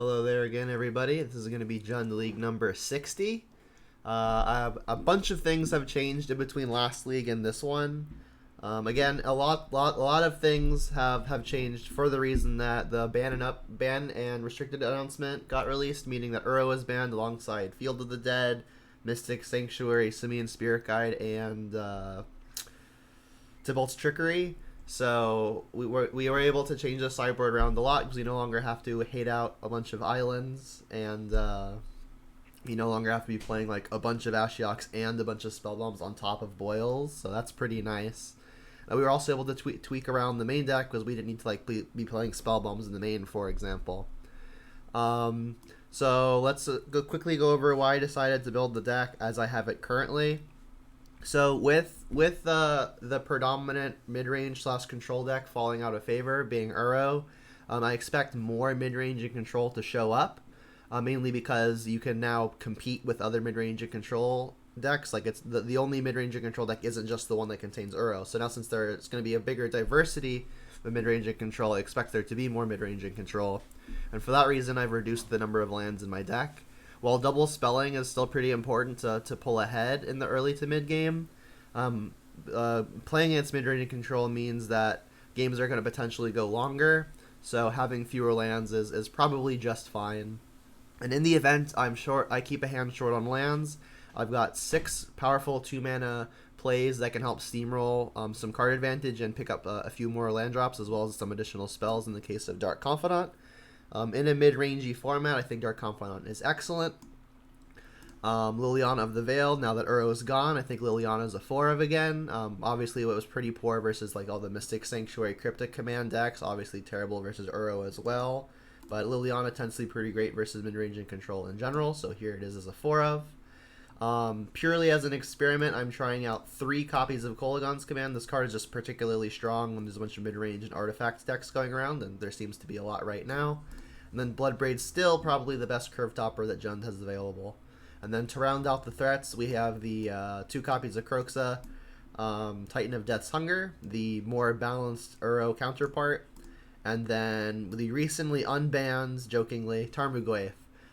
Hello there again, everybody. This is going to be Jund League number 60. A bunch of things have changed in between last league and this one. Again, a lot of things have changed for the reason that the ban and restricted announcement got released, meaning that Uro was banned alongside Field of the Dead, Mystic Sanctuary, Simian Spirit Guide, and Tybalt's Trickery. So we were able to change the sideboard around a lot because we no longer have to hate out a bunch of islands, and you no longer have to be playing like a bunch of Ashioks and a bunch of spell bombs on top of boils. So that's pretty nice. We were also able to tweak around the main deck because we didn't need to like be playing spell bombs in the main, for example. So let's quickly go over why I decided to build the deck as I have it currently. So with the predominant mid-range / control deck falling out of favor, being Uro, I expect more mid-range and control to show up, mainly because you can now compete with other mid-range and control decks. Like it's the only mid-range and control deck isn't just the one that contains Uro. So now since there's going to be a bigger diversity of mid-range and control, I expect there to be more mid-range and control. And for that reason, I've reduced the number of lands in my deck. While double spelling is still pretty important to pull ahead in the early to mid game, playing against mid-range control means that games are going to potentially go longer, so having fewer lands is probably just fine. And in the event I keep a hand short on lands, I've got 6 powerful 2-mana plays that can help steamroll some card advantage and pick up a few more land drops, as well as some additional spells in the case of Dark Confidant. In a mid-rangey format, I think Dark Confidant is excellent. Liliana of the Veil, now that Uro is gone, I think Liliana is a 4-of again. Obviously, it was pretty poor versus like all the Mystic Sanctuary Cryptic Command decks. Obviously, terrible versus Uro as well. But Liliana tends to be pretty great versus mid-range and control in general, so here it is as a 4-of. Purely as an experiment, I'm trying out 3 copies of Kolaghan's Command. This card is just particularly strong when there's a bunch of mid-range and artifact decks going around, and there seems to be a lot right now. And then Bloodbraid's still probably the best curve topper that Jund has available. And then to round out the threats, we have the 2 copies of Kroxa, Titan of Death's Hunger, the more balanced Uro counterpart, and then the recently unbanned, jokingly, Tarmogoyf.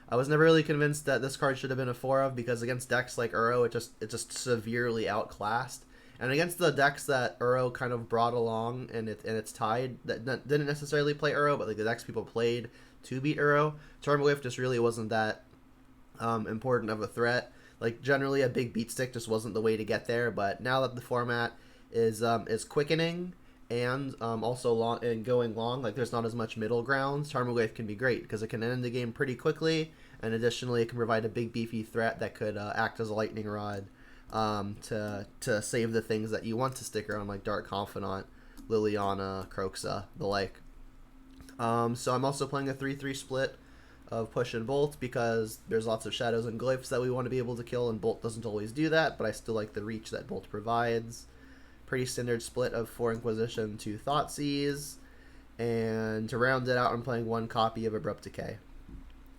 I was never really convinced that this card should have been a 4-of because against decks like Uro, it just severely outclassed. And against the decks that Uro kind of brought along and its tide that didn't necessarily play Uro, but like the decks people played to beat Uro, Tarmogoyf just really wasn't that important of a threat. Like generally, a big beat stick just wasn't the way to get there. But now that the format is quickening and also long and going long, like there's not as much middle ground, Tarmogoyf can be great because it can end the game pretty quickly, and additionally, it can provide a big beefy threat that could act as a lightning rod to save the things that you want to stick around, like Dark Confidant, Liliana, Kroxa, the like. So I'm also playing a 3-3 split of Push and Bolt because there's lots of shadows and glyphs that we want to be able to kill, and Bolt doesn't always do that, but I still like the reach that Bolt provides. Pretty standard split of 4 Inquisition, 2 Thoughtseize, and to round it out, I'm playing 1 copy of Abrupt Decay.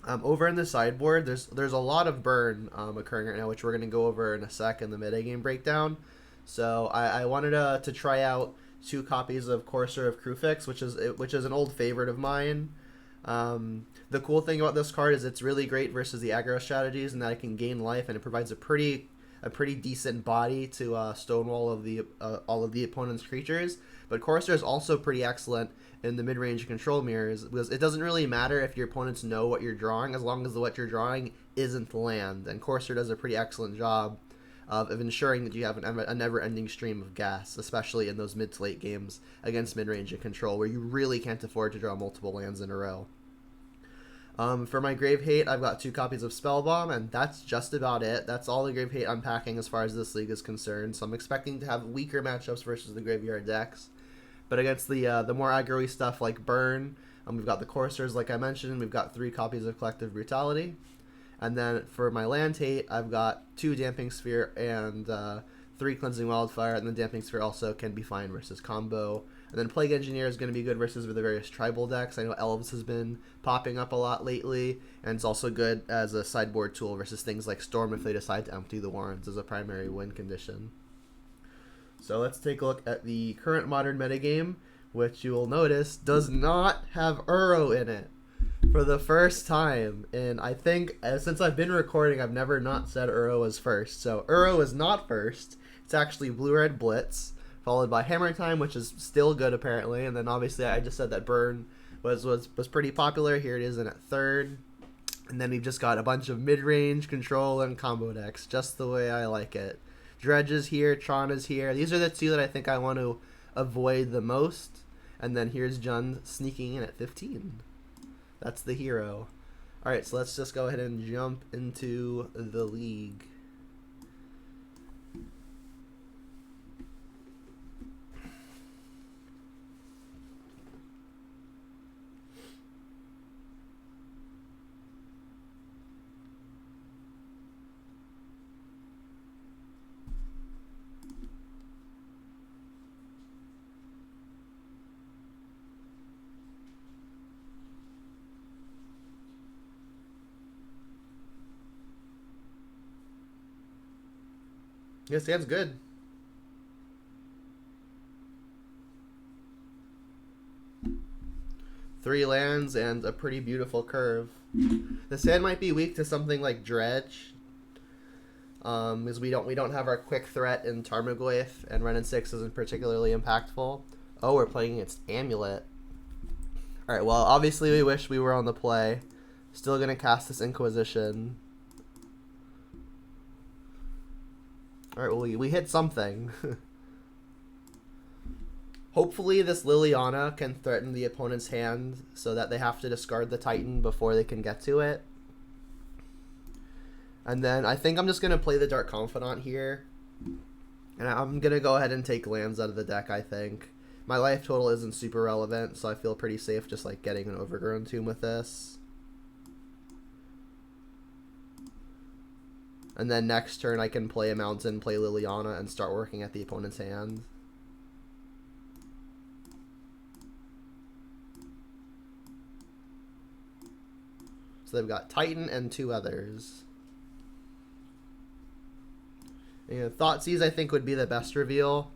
Over in the sideboard, there's a lot of burn occurring right now, which we're going to go over in a sec in the metagame breakdown. So I wanted to try out 2 copies of Courser of Krufix, which is an old favorite of mine. The cool thing about this card is it's really great versus the aggro strategies, and that it can gain life, and it provides a pretty decent body to stonewall all of the opponent's creatures. But Courser is also pretty excellent in the mid-range control mirrors because it doesn't really matter if your opponents know what you're drawing as long as what you're drawing isn't land. And Courser does a pretty excellent job of ensuring that you have a never-ending stream of gas, especially in those mid to late games against mid-range and control where you really can't afford to draw multiple lands in a row. For my Grave Hate, I've got 2 copies of Spellbomb, and that's just about it. That's all the Grave Hate I'm packing as far as this league is concerned, so I'm expecting to have weaker matchups versus the Graveyard decks. But against the more aggro-y stuff like Burn, we've got the Coursers, like I mentioned, we've got 3 copies of Collective Brutality. And then for my Land Hate, I've got 2 Damping Sphere and 3 Cleansing Wildfire, and the Damping Sphere also can be fine versus combo. And then Plague Engineer is going to be good versus the various tribal decks. I know Elves has been popping up a lot lately, and it's also good as a sideboard tool versus things like Storm if they decide to empty the Warrens as a primary win condition. So let's take a look at the current modern metagame, which you will notice does not have Uro in it. For the first time in, I think, since I've been recording, I've never not said Uro was first. So Uro is not first. It's actually Blue-Red Blitz, followed by Hammer Time, which is still good apparently. And then obviously I just said that Burn was pretty popular. Here it is in at third. And then we've just got a bunch of mid-range, control, and combo decks, just the way I like it. Dredge is here, Tron is here. These are the two that I think I want to avoid the most. And then here's Jund sneaking in at 15. That's the hero. Alright, so let's just go ahead and jump into the league. Yeah, stands good. Three lands and a pretty beautiful curve. The sand might be weak to something like Dredge, because we don't have our quick threat in Tarmogoyf, and Renin 6 isn't particularly impactful. Oh, we're playing against Amulet. Alright, well, obviously we wish we were on the play. Still gonna cast this Inquisition. Alright, well, we hit something. Hopefully this Liliana can threaten the opponent's hand so that they have to discard the Titan before they can get to it. And then I think I'm just going to play the Dark Confidant here. And I'm going to go ahead and take lands out of the deck, I think. My life total isn't super relevant, so I feel pretty safe just like getting an Overgrown Tomb with this. And then next turn I can play a Mountain, play Liliana, and start working at the opponent's hand. So they've got Titan and two others. And Thoughtseize I think would be the best reveal.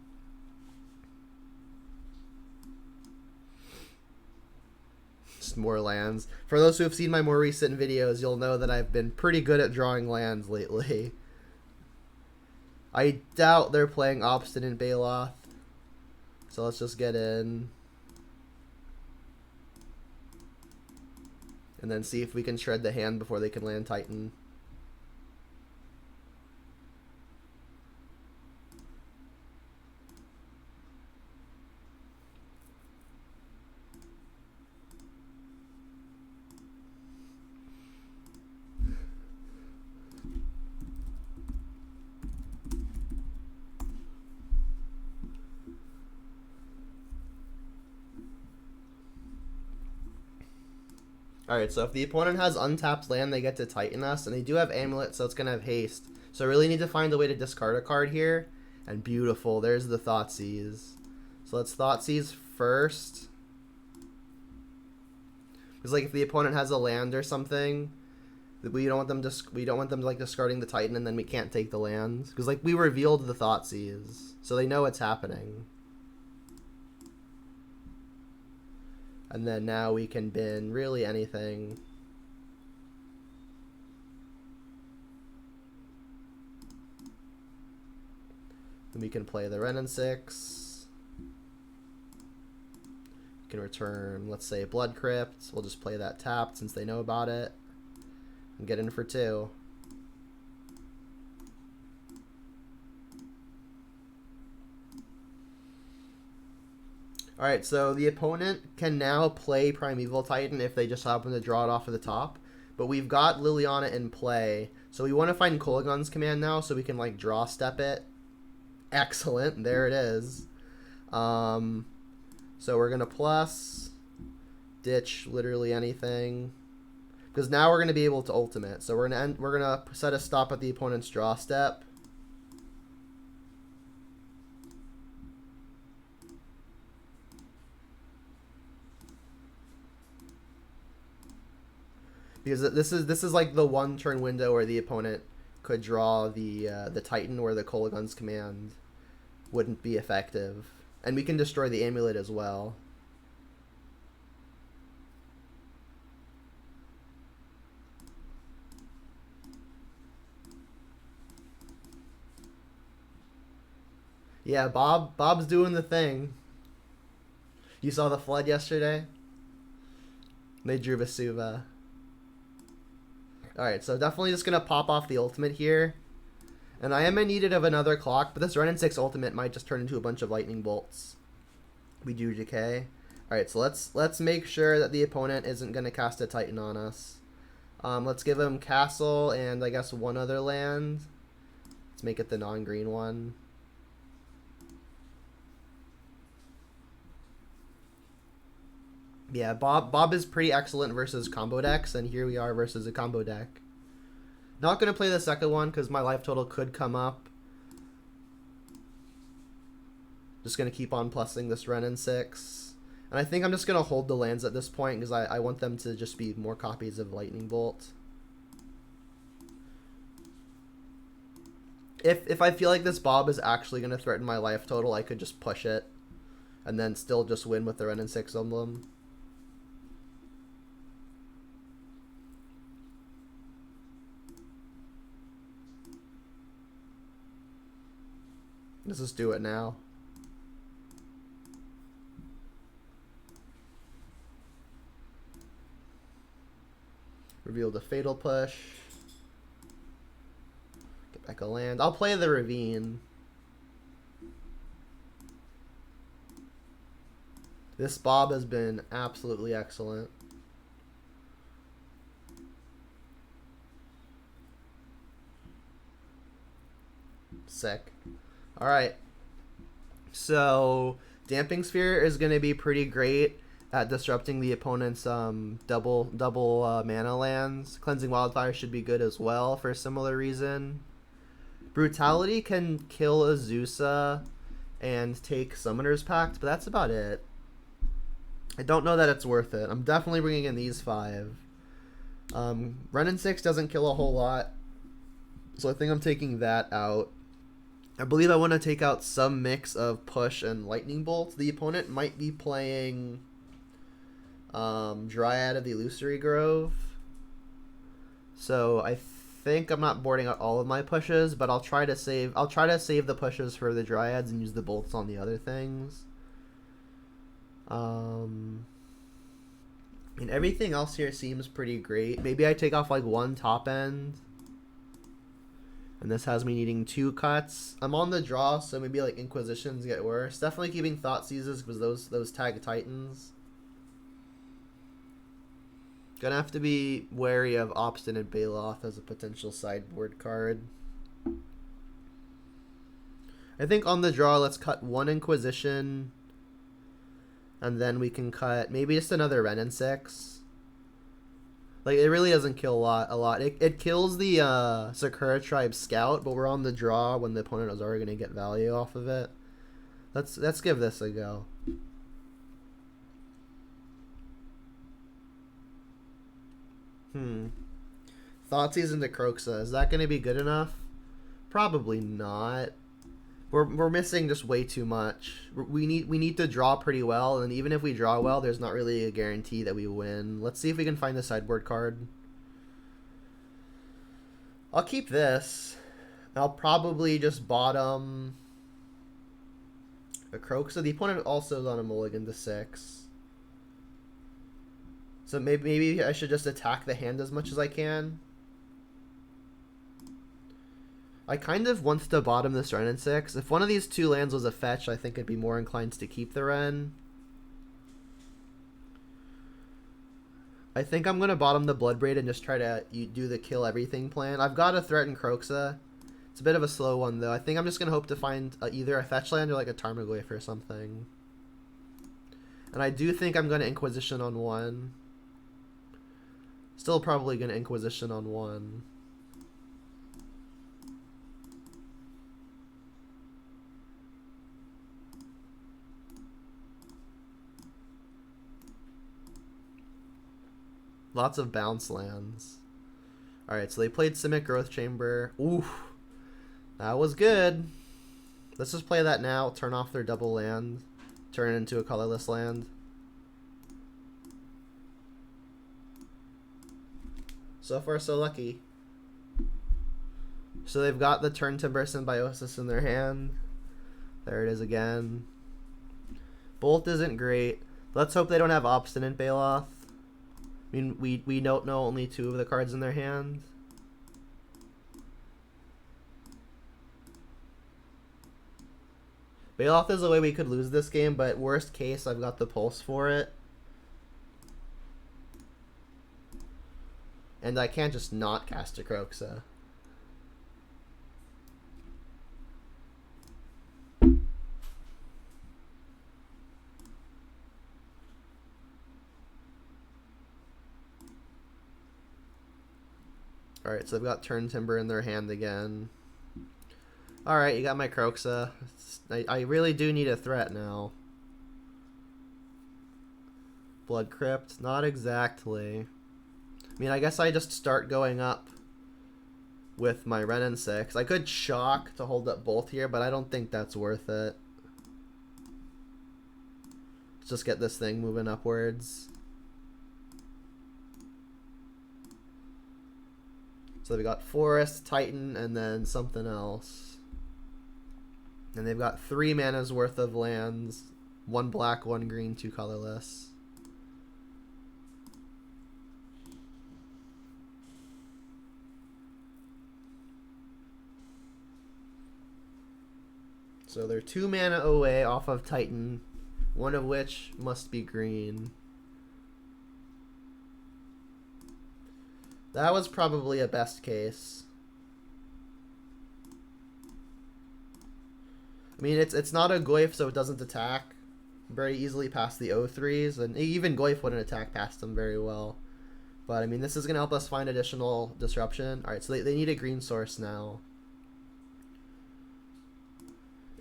Just more lands. For those who have seen my more recent videos, you'll know that I've been pretty good at drawing lands lately. I doubt they're playing Obstinate Baloth. So let's just get in. And then see if we can shred the hand before they can land Titan. Alright, so if the opponent has untapped land, they get to Titan us, and they do have Amulet, so it's going to have haste. So I really need to find a way to discard a card here. And beautiful, there's the Thoughtseize. So let's Thoughtseize first. Because like if the opponent has a land or something, we don't want them like discarding the Titan and then we can't take the land. Because like we revealed the Thoughtseize, so they know what's happening. And then now we can bin really anything. Then we can play the Renin 6. We can return, let's say, Blood Crypt. We'll just play that tapped since they know about it. And get in for 2. Alright, so the opponent can now play Primeval Titan if they just happen to draw it off of the top. But we've got Liliana in play. So we want to find Kolaghan's Command now so we can like draw step it. Excellent, there it is. So we're going to plus, ditch literally anything. Because now we're going to be able to ultimate. So we're going to set a stop at the opponent's draw step. Because this is like the one turn window where the opponent could draw the Titan or the Kolaghan's Command wouldn't be effective. And we can destroy the Amulet as well. Yeah, Bob's doing the thing. You saw the flood yesterday? They drew Vesuva. Alright, so definitely just gonna pop off the ultimate here. And I am in need of another clock, but this Renin 6 ultimate might just turn into a bunch of lightning bolts. We do decay. Alright, so let's make sure that the opponent isn't gonna cast a Titan on us. Let's give him castle and I guess one other land. Let's make it the non-green one. Yeah, Bob is pretty excellent versus combo decks, and here we are versus a combo deck. Not going to play the second one because my life total could come up. Just going to keep on plussing this Renin 6. And I think I'm just going to hold the lands at this point because I want them to just be more copies of Lightning Bolt. If I feel like this Bob is actually going to threaten my life total, I could just push it. And then still just win with the Renin 6 emblem. Let's just do it now. Reveal the Fatal Push. Get back a land. I'll play the Ravine. This Bob has been absolutely excellent. Sick. Alright. So, Damping Sphere is going to be pretty great at disrupting the opponent's double mana lands. Cleansing Wildfire should be good as well for a similar reason. Brutality can kill Azusa and take Summoner's Pact, but that's about it. I don't know that it's worth it. I'm definitely bringing in these 5. Renin 6 doesn't kill a whole lot, so I think I'm taking that out. I believe I want to take out some mix of Push and Lightning Bolt. The opponent might be playing Dryad of the Illusory Grove. So I think I'm not boarding out all of my pushes, but I'll try to save the pushes for the Dryads and use the bolts on the other things. And everything else here seems pretty great. Maybe I take off like one top end. And this has me needing 2 cuts. I'm on the draw, so maybe like Inquisitions get worse. Definitely keeping Thought Seizes because those tag Titans. Gonna have to be wary of Obstinate Baloth as a potential sideboard card. I think on the draw, let's cut 1 Inquisition. And then we can cut maybe just another Renin 6. Like, it really doesn't kill a lot. It kills the Sakura Tribe Scout, but we're on the draw when the opponent is already going to get value off of it. Let's give this a go. Thoughtseize into Croxa. Is that going to be good enough? Probably not. We're missing just way too much. We need to draw pretty well, and even if we draw well, there's not really a guarantee that we win. Let's see if we can find the sideboard card. I'll keep this. I'll probably just bottom a Croak. So the opponent also is on a mulligan to 6. So maybe I should just attack the hand as much as I can. I kind of want to bottom this Renin 6. If one of these 2 lands was a fetch, I think I'd be more inclined to keep the Ren. I think I'm going to bottom the Bloodbraid and just try to do the kill everything plan. I've got a Threaten Croxa. It's a bit of a slow one, though. I think I'm just going to hope to find either a fetch land or like a Tarmogoyf or something. And I do think I'm going to Inquisition on 1. Still probably going to Inquisition on 1. Lots of bounce lands. Alright, so they played Simic Growth Chamber. Oof. That was good. Let's just play that now. Turn off their double land. Turn it into a colorless land. So far, so lucky. So they've got the Turn Timber Symbiosis in their hand. There it is again. Bolt isn't great. Let's hope they don't have Obstinate Baloth. I mean, we don't know only 2 of the cards in their hand. Baloth is a way we could lose this game, but worst case, I've got the Pulse for it. And I can't just not cast a Kroxa. Alright, so they've got Turn Timber in their hand again. Alright, you got my Kroxa. I really do need a threat now. Blood Crypt? Not exactly. I mean, I guess I just start going up with my Renin 6. I could Shock to hold up both here, but I don't think that's worth it. Let's just get this thing moving upwards. So they've got Forest, Titan, and then something else. And they've got 3 mana's worth of lands. 1 black, 1 green, 2 colorless. So they're 2 mana away off of Titan, one of which must be green. That was probably a best case. I mean, it's not a Goyf, so it doesn't attack very easily past the O3s, and even Goyf wouldn't attack past them very well. But, I mean, this is going to help us find additional disruption. Alright, so they need a green source now.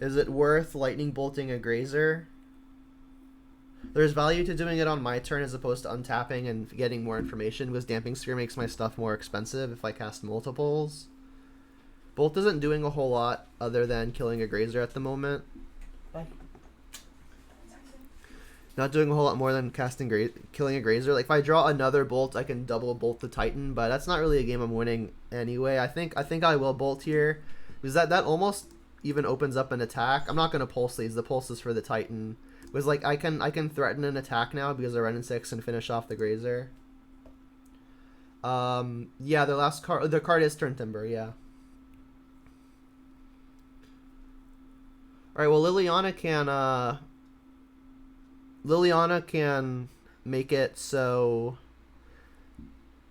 Is it worth lightning bolting a Grazer? There's value to doing it on my turn as opposed to untapping and getting more information, because Damping Sphere makes my stuff more expensive if I cast multiples. Bolt isn't doing a whole lot other than killing a Grazer at the moment. Bye. Not doing a whole lot more than killing a Grazer. Like, if I draw another Bolt, I can double Bolt the Titan, but that's not really a game I'm winning anyway. I think I will Bolt here, because that almost even opens up an attack. I'm not going to Pulse these. The Pulse is for the Titan. Was like I can threaten an attack now because I run in 6 and finish off the Grazer. Yeah, their last card. Their card is Turn Timber. Yeah. All right. Well, Liliana can make it so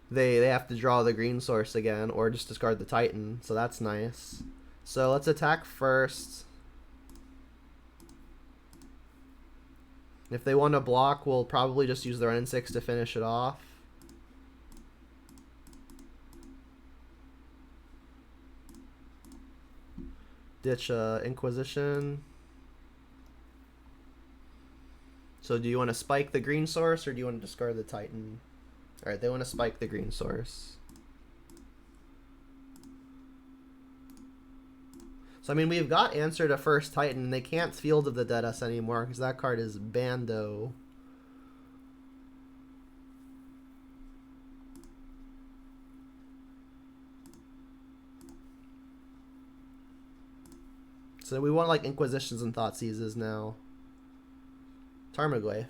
they have to draw the green source again, or just discard the Titan. So that's nice. So let's attack first. If they want to block, we'll probably just use the Renin 6 to finish it off. Ditch Inquisition. So do you want to spike the green source, or do you want to discard the Titan? Alright, they want to spike the green source. So, I mean, we've got Answer to First Titan, and they can't Field of the Dead us anymore, because that card is Bando. So we want, like, Inquisitions and Thoughtseizes now. Tarmogoyf.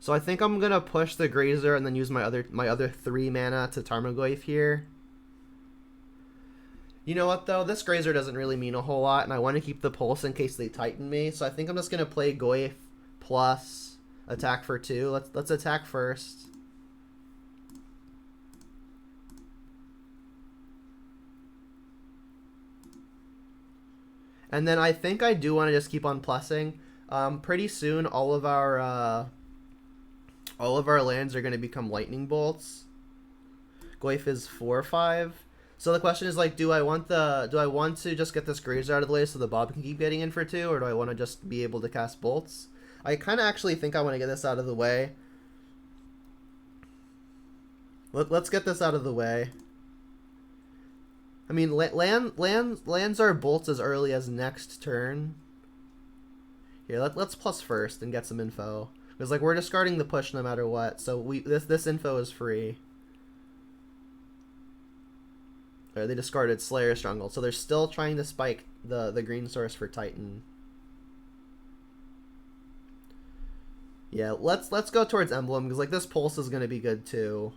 So I think I'm going to push the Grazer and then use my other 3 mana to Tarmogoyf here. You know what, though? This Grazer doesn't really mean a whole lot, and I want to keep the Pulse in case they Titan me. So I think I'm just going to play Goyf plus attack for 2. Let's attack first. And then I think I do want to just keep on plussing. Pretty soon, all of our lands are going to become lightning bolts. Goyf is 4/5. So the question is, like, do I want to just get this Grazer out of the way so the Bob can keep getting in for 2, or do I want to just be able to cast bolts? I kind of actually think I want to get this out of the way. Let's get this out of the way. I mean, lands are bolts as early as next turn. Here, let's plus first and get some info, because like we're discarding the push no matter what. So this info is free. Or they discarded Slayer Stronghold, so they're still trying to spike the green source for Titan. Yeah, let's go towards Emblem, because like this Pulse is gonna be good too.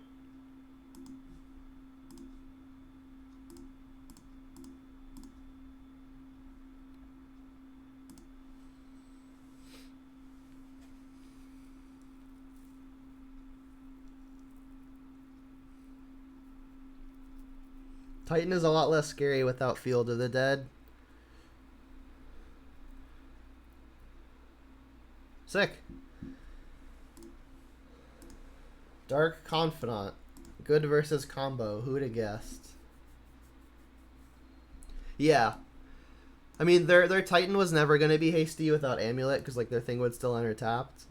Titan is a lot less scary without Field of the Dead. Sick. Dark Confidant. Good versus combo. Who'd have guessed? Yeah. I mean, their Titan was never going to be hasty without Amulet, because like their thing would still enter tapped.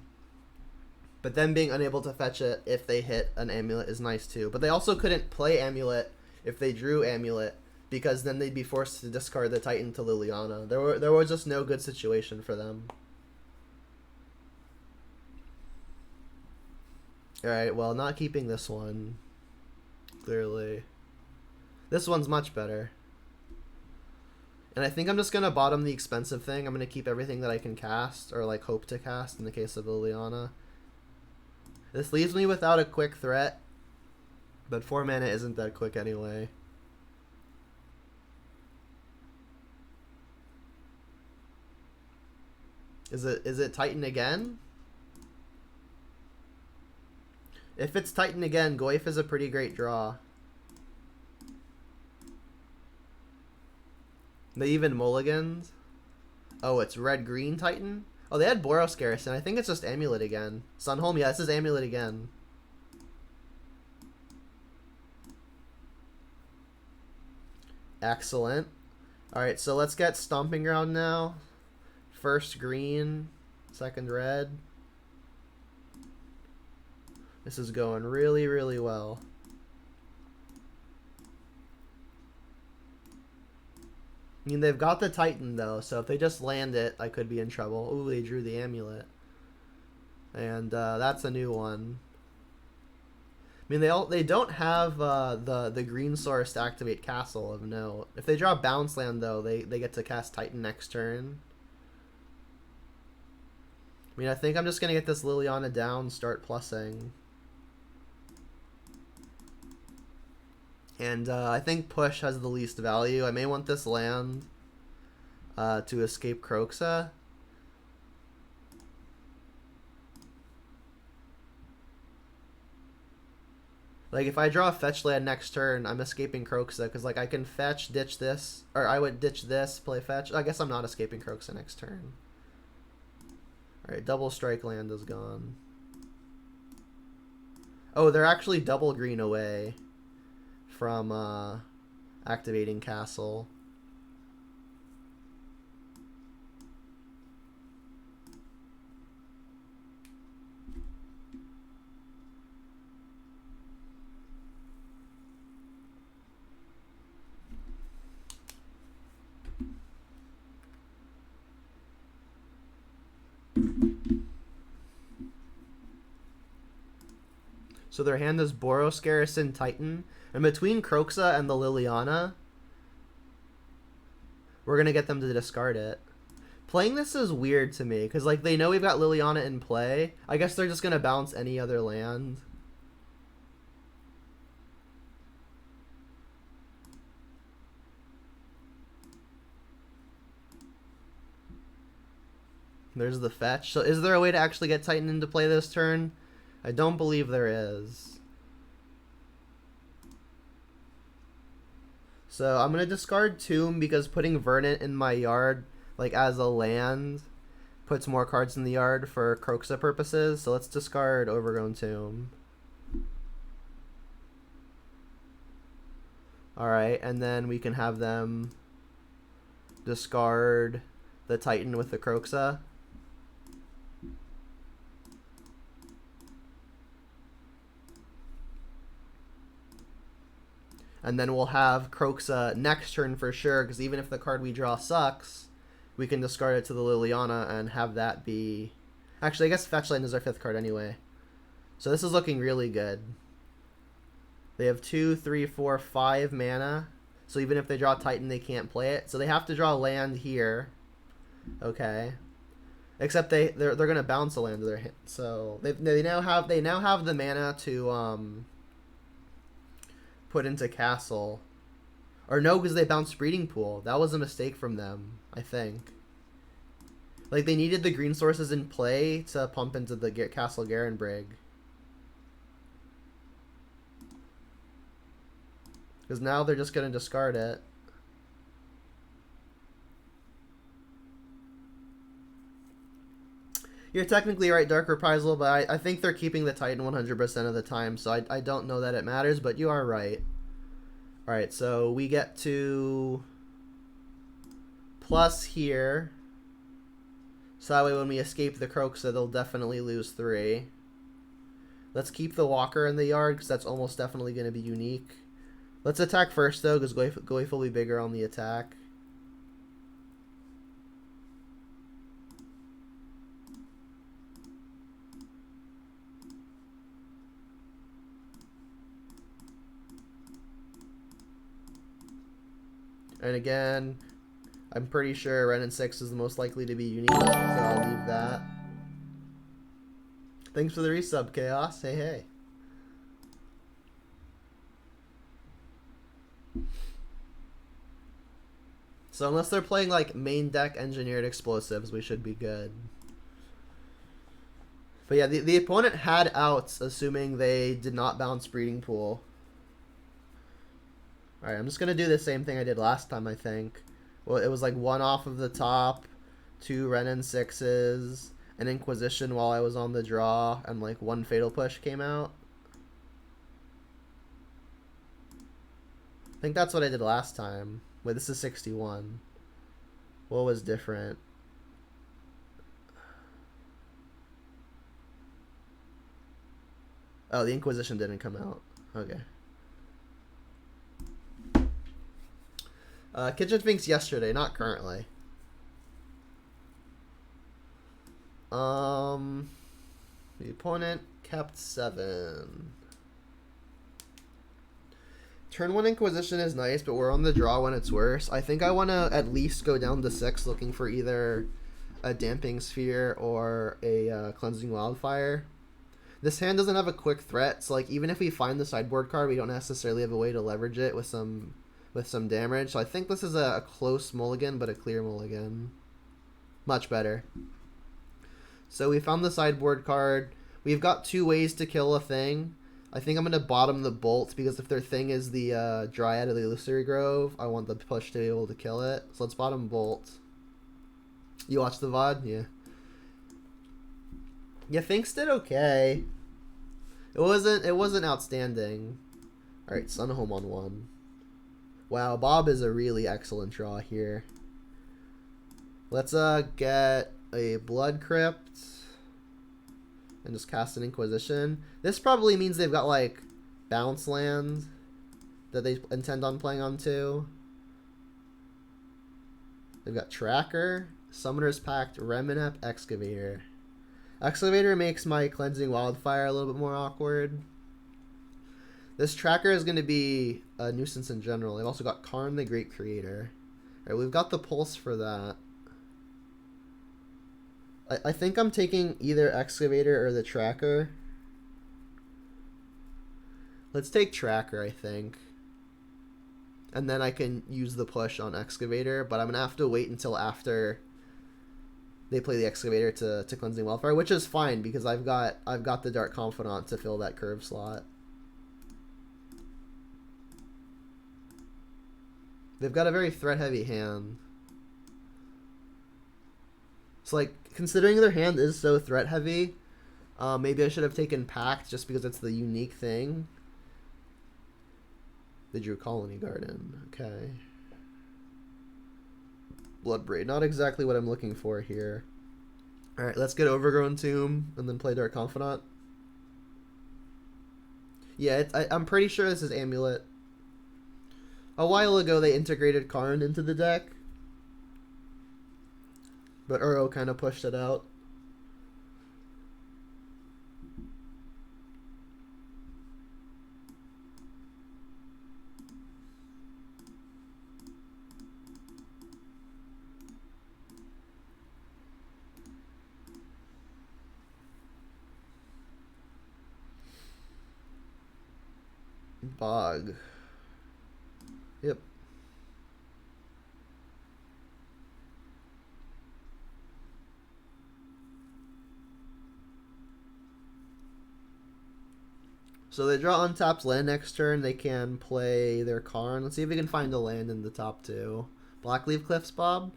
But them being unable to fetch it if they hit an Amulet is nice too. But they also couldn't play Amulet if they drew Amulet, because then they'd be forced to discard the Titan to Liliana. There was just no good situation for them. Alright, well, not keeping this one. Clearly. This one's much better. And I think I'm just going to bottom the expensive thing. I'm going to keep everything that I can cast, or like hope to cast in the case of Liliana. This leaves me without a quick threat. But 4 mana isn't that quick anyway. Is it Titan again? If it's Titan again, Goyf is a pretty great draw. They even mulligans? Oh, it's red-green Titan? Oh, they had Boros Garrison. I think it's just Amulet again. Sunholm, yeah, this is Amulet again. Excellent. Alright, so let's get Stomping Ground now. First green, second red. This is going really, really well. I mean, they've got the Titan, though, so if they just land it, I could be in trouble. Ooh, they drew the Amulet. And that's a new one. I mean, they don't have the green source to activate Castle of note. If they draw Bounce Land, though, they get to cast Titan next turn. I mean, I think I'm just going to get this Liliana down, start plussing. And I think Push has the least value. I may want this land to escape Kroxa. Like, if I draw a fetch land next turn, I'm escaping Kroxa, because, like, I can fetch, ditch this, or I would ditch this, play fetch. I guess I'm not escaping Kroxa next turn. Alright, double strike land is gone. Oh, they're actually double green away from activating Castle. So their hand is Boros Garrison Titan. And between Kroxa and the Liliana, we're going to get them to discard it. Playing this is weird to me, because like they know we've got Liliana in play. I guess they're just going to bounce any other land. There's the fetch. So is there a way to actually get Titan into play this turn? I don't believe there is. So I'm going to discard Tomb, because putting Verdant in my yard, like as a land, puts more cards in the yard for Kroxa purposes. So let's discard Overgrown Tomb. Alright, and then we can have them discard the Titan with the Kroxa. And then we'll have Kroxa next turn for sure, because even if the card we draw sucks, we can discard it to the Liliana and have that be... Actually, I guess Fetchland is our 5th card anyway. So this is looking really good. They have 2, 3, 4, 5 mana. So even if they draw Titan, they can't play it. So they have to draw land here. Okay. Except they're gonna bounce a land to their hand. So they now have the mana to put into castle. Or no, because they bounced Breeding Pool. That was a mistake from them, I think. Like, they needed the green sources in play to pump into the Castle Garenbrig. Because now they're just going to discard it. You're technically right, Dark Reprisal, but I think they're keeping the Titan 100% of the time, so I don't know that it matters, but you are right. Alright, so we get to plus here. So that way when we escape the Croxa, they'll definitely lose 3. Let's keep the Walker in the yard, because that's almost definitely going to be unique. Let's attack first, though, because Goyf will be bigger on the attack. And again, I'm pretty sure Ren and 6 is the most likely to be unique, so I'll leave that. Thanks for the resub, Chaos. Hey, hey. So unless they're playing like main deck engineered explosives, we should be good. But yeah, the opponent had outs, assuming they did not bounce Breeding Pool. Alright, I'm just going to do the same thing I did last time, I think. Well, it was like 1 off of the top, 2 Ren and 6s, an Inquisition while I was on the draw, and like 1 Fatal Push came out. I think that's what I did last time. Wait, this is 61. What was different? Oh, the Inquisition didn't come out. Okay. Kitchen Finks yesterday, not currently. The opponent kept 7. Turn 1 Inquisition is nice, but we're on the draw when it's worse. I think I want to at least go down to 6 looking for either a Damping Sphere or a Cleansing Wildfire. This hand doesn't have a quick threat, so like even if we find the sideboard card, we don't necessarily have a way to leverage it with some damage. So I think this is a close mulligan, but a clear mulligan. Much better. So we found the sideboard card. We've got 2 ways to kill a thing. I think I'm going to bottom the Bolt, because if their thing is the Dryad of the Illusory Grove, I want the push to be able to kill it. So let's bottom Bolt. You watched the VOD? Yeah. Yeah, Finks did okay. It wasn't outstanding. Alright, Sunhome on 1. Wow, Bob is a really excellent draw here. Let's get a Blood Crypt and just cast an Inquisition. This probably means they've got like bounce land that they intend on playing on 2. They've got Tracker, Summoner's Pact, Reminep, Excavator. Excavator makes my Cleansing Wildfire a little bit more awkward. This Tracker is going to be a nuisance in general. They've also got Karn the Great Creator. Alright, we've got the Pulse for that. I think I'm taking either Excavator or the Tracker. Let's take Tracker, I think. And then I can use the push on Excavator, but I'm going to have to wait until after they play the Excavator to Cleansing Wildfire, which is fine because I've got the Dark Confidant to fill that curve slot. They've got a very threat-heavy hand. So, like, considering their hand is so threat-heavy, maybe I should have taken Pact just because it's the unique thing. They drew Colony Garden. Okay. Bloodbraid. Not exactly what I'm looking for here. Alright, let's get Overgrown Tomb and then play Dark Confidant. Yeah, I'm pretty sure this is Amulet. A while ago, they integrated Karn into the deck, but Uro kind of pushed it out. Bog. Yep. So they draw untapped land next turn. They can play their Karn. Let's see if we can find a land in the top two. Blackleaf Cliffs, Bob?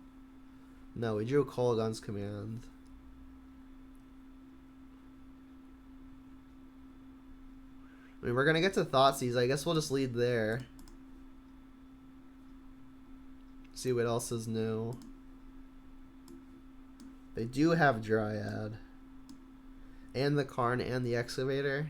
No, we drew a Kolaghan's Command. I mean, we're going to get to Thoughtseize. I guess we'll just lead there. See what else is new. They do have Dryad. And the Karn and the Excavator.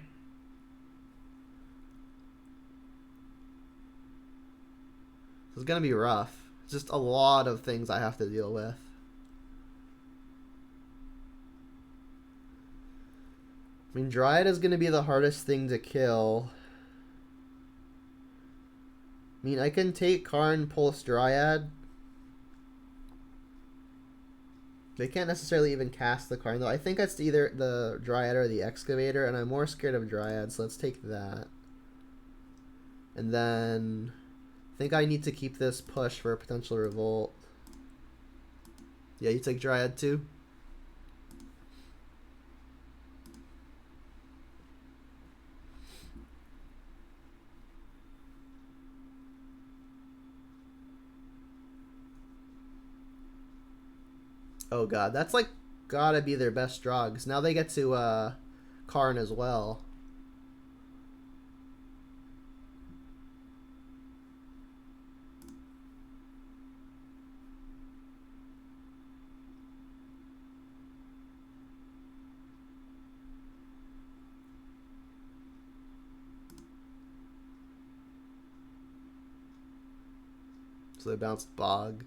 It's going to be rough. It's just a lot of things I have to deal with. I mean, Dryad is going to be the hardest thing to kill. I mean, I can take Karn, Pulse, Dryad. They can't necessarily even cast the Karn, though. I think it's either the Dryad or the Excavator, and I'm more scared of Dryad, so let's take that. And then I think I need to keep this push for a potential revolt. Yeah, you take Dryad too? Oh god, that's like gotta be their best draw, because now they get to Karn as well. So they bounced Bog.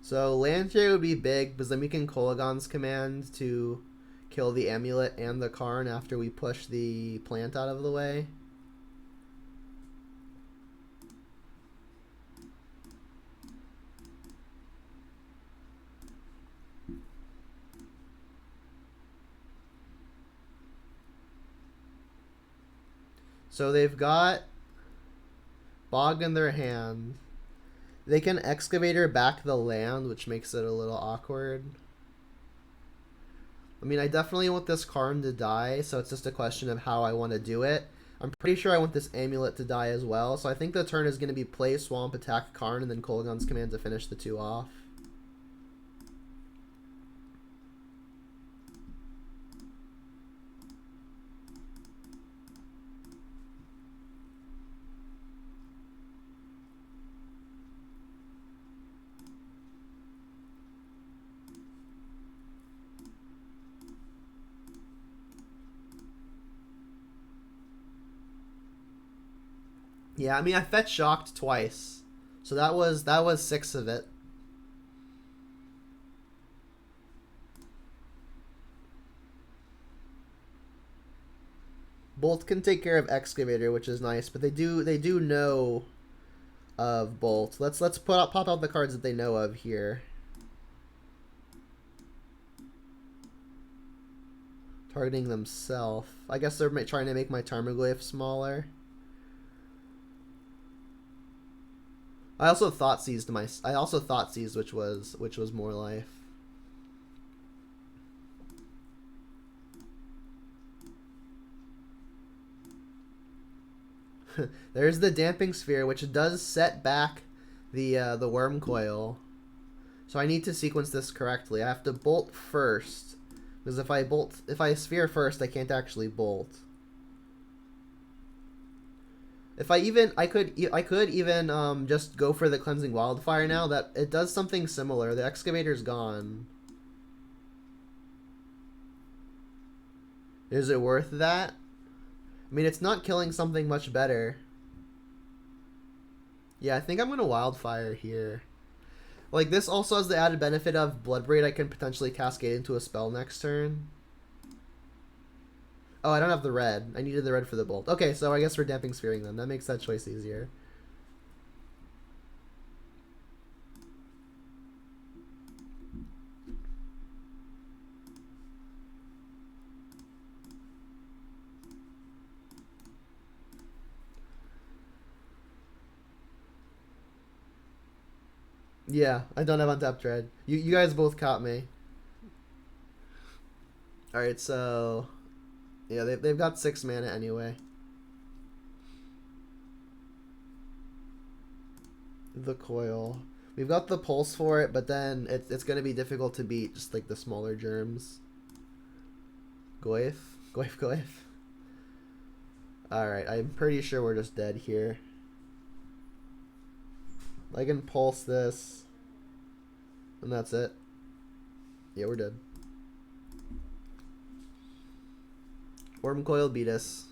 So land trade would be big, because then we can Kolaghan's Command to kill the Amulet and the Karn after we push the plant out of the way. So they've got Bog in their hand. They can Excavator back the land, which makes it a little awkward. I mean, I definitely want this Karn to die, so it's just a question of how I want to do it. I'm pretty sure I want this Amulet to die as well, so I think the turn is going to be play Swamp, attack Karn, and then Kolaghan's Command to finish the two off. Yeah, I mean, I fetched Shocked twice, so that was 6 of it. Bolt can take care of Excavator, which is nice, but they do know of Bolt. Let's pop out the cards that they know of here. Targeting themselves. I guess they're trying to make my Tarmogoyf smaller. I also Thoughtseized which was more life. There's the Damping Sphere, which does set back the Worm Coil. So I need to sequence this correctly. I have to bolt first, because if I sphere first, I can't actually bolt. If I could even just go for the Cleansing Wildfire now. That it does something similar. The Excavator's gone. Is it worth that? I mean, it's not killing something much better. Yeah, I think I'm gonna Wildfire here. Like, this also has the added benefit of Bloodbraid I can potentially cascade into a spell next turn. Oh, I don't have the red. I needed the red for the bolt. Okay, so I guess we're Damping Sphering then. That makes that choice easier. Yeah, I don't have Untapped Dread. You guys both caught me. Alright, so... Yeah, they've got 6 mana anyway. The Coil. We've got the Pulse for it, but then it's going to be difficult to beat just like the smaller germs. Goyf? Goyf. Alright, I'm pretty sure we're just dead here. I can Pulse this. And that's it. Yeah, we're dead. Worm Coil beat us.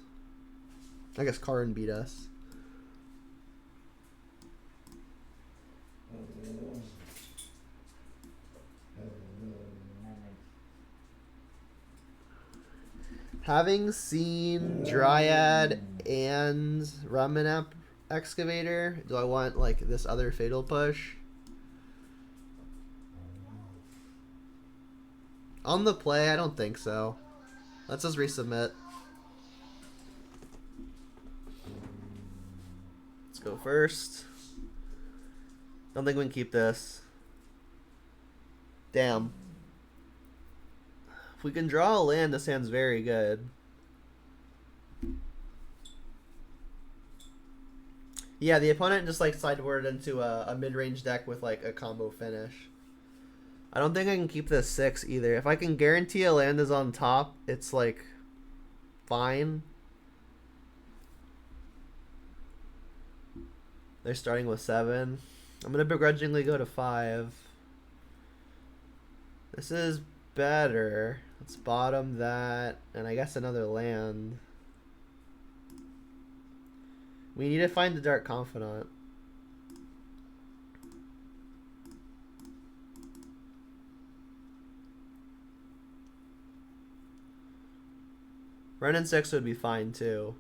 I guess Karn beat us. Having seen Dryad and Ramanap Excavator, do I want like this other Fatal Push? On the play, I don't think so. Let's just resubmit. Let's go first. Don't think we can keep this. Damn. If we can draw a land, this hand's very good. Yeah, the opponent just like sideboarded into a mid-range deck with like a combo finish. I don't think I can keep this 6 either. If I can guarantee a land is on top, it's like fine. They're starting with 7. I'm gonna begrudgingly go to 5. This is better. Let's bottom that, and I guess another land. We need to find the Dark Confidant. Renin 6 would be fine too.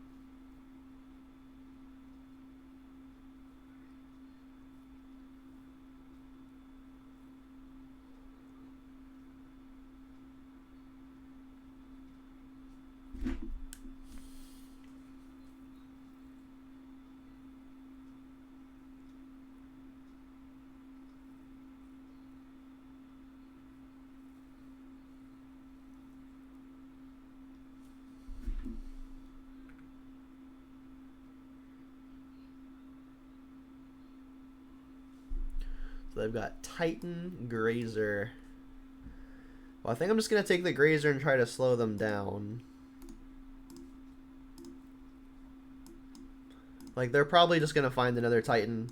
So they've got Titan, Grazer. Well, I think I'm just going to take the Grazer and try to slow them down. Like, they're probably just going to find another Titan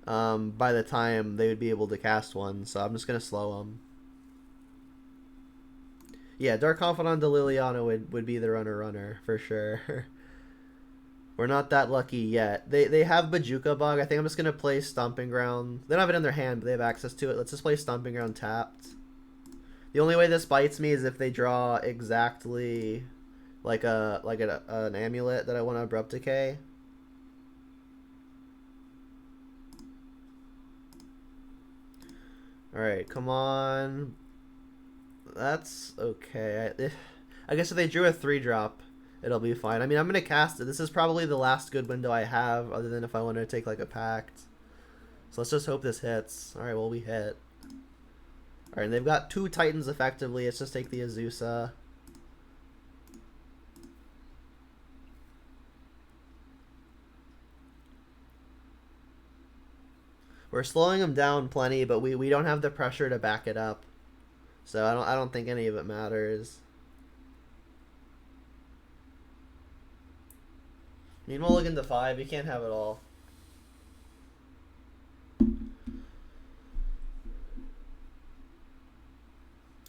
by the time they would be able to cast one. So I'm just going to slow them. Yeah, Dark Confidant to Liliana would be the runner for sure. We're not that lucky yet. They have Bajuka Bug. I think I'm just going to play Stomping Ground. They don't have it in their hand, but they have access to it. Let's just play Stomping Ground tapped. The only way this bites me is if they draw exactly like an Amulet that I want to Abrupt Decay. Alright, come on. That's okay. I guess if they drew a 3-drop, it'll be fine. I mean, I'm going to cast it. This is probably the last good window I have, other than if I want to take like a Pact. So let's just hope this hits. Alright, well, we hit. Alright, and they've got 2 Titans effectively. Let's just take the Azusa. We're slowing them down plenty, but we don't have the pressure to back it up. So I don't think any of it matters. Need mulligan to 5. You can't have it all.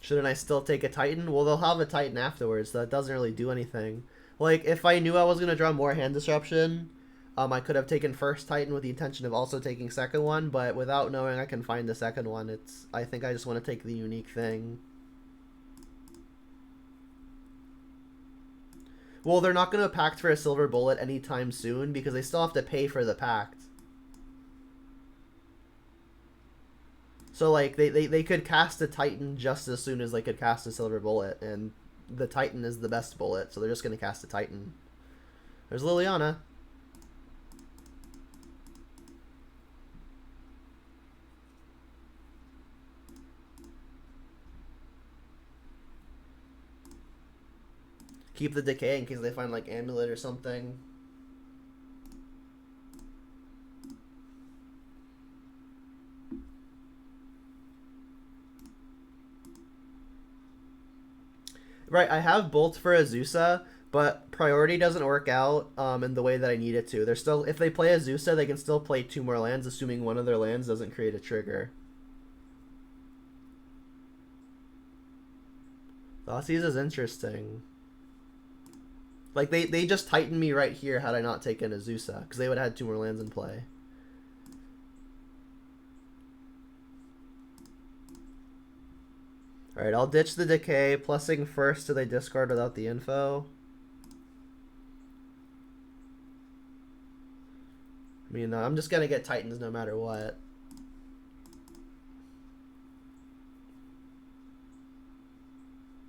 Shouldn't I still take a Titan? Well, they'll have a Titan afterwards, so that doesn't really do anything. Like, if I knew I was going to draw more hand disruption, I could have taken first Titan with the intention of also taking second one, but without knowing I can find the second one, I think I just want to take the unique thing. Well, they're not going to pact for a silver bullet anytime soon because they still have to pay for the pact. So, like, they could cast a Titan just as soon as they could cast a silver bullet, and the Titan is the best bullet, so they're just going to cast a Titan. There's Liliana. Keep the decay in case they find like Amulet or something. Right, I have Bolt for Azusa, but priority doesn't work out in the way that I need it to. They're still, if they play Azusa, they can still play 2 more lands, assuming one of their lands doesn't create a trigger. Thoughtseize is interesting. Like, they just tightened me right here had I not taken Azusa, because they would have had 2 more lands in play. Alright, I'll ditch the decay, plussing first so they discard without the info. I mean, I'm just gonna get Titans no matter what.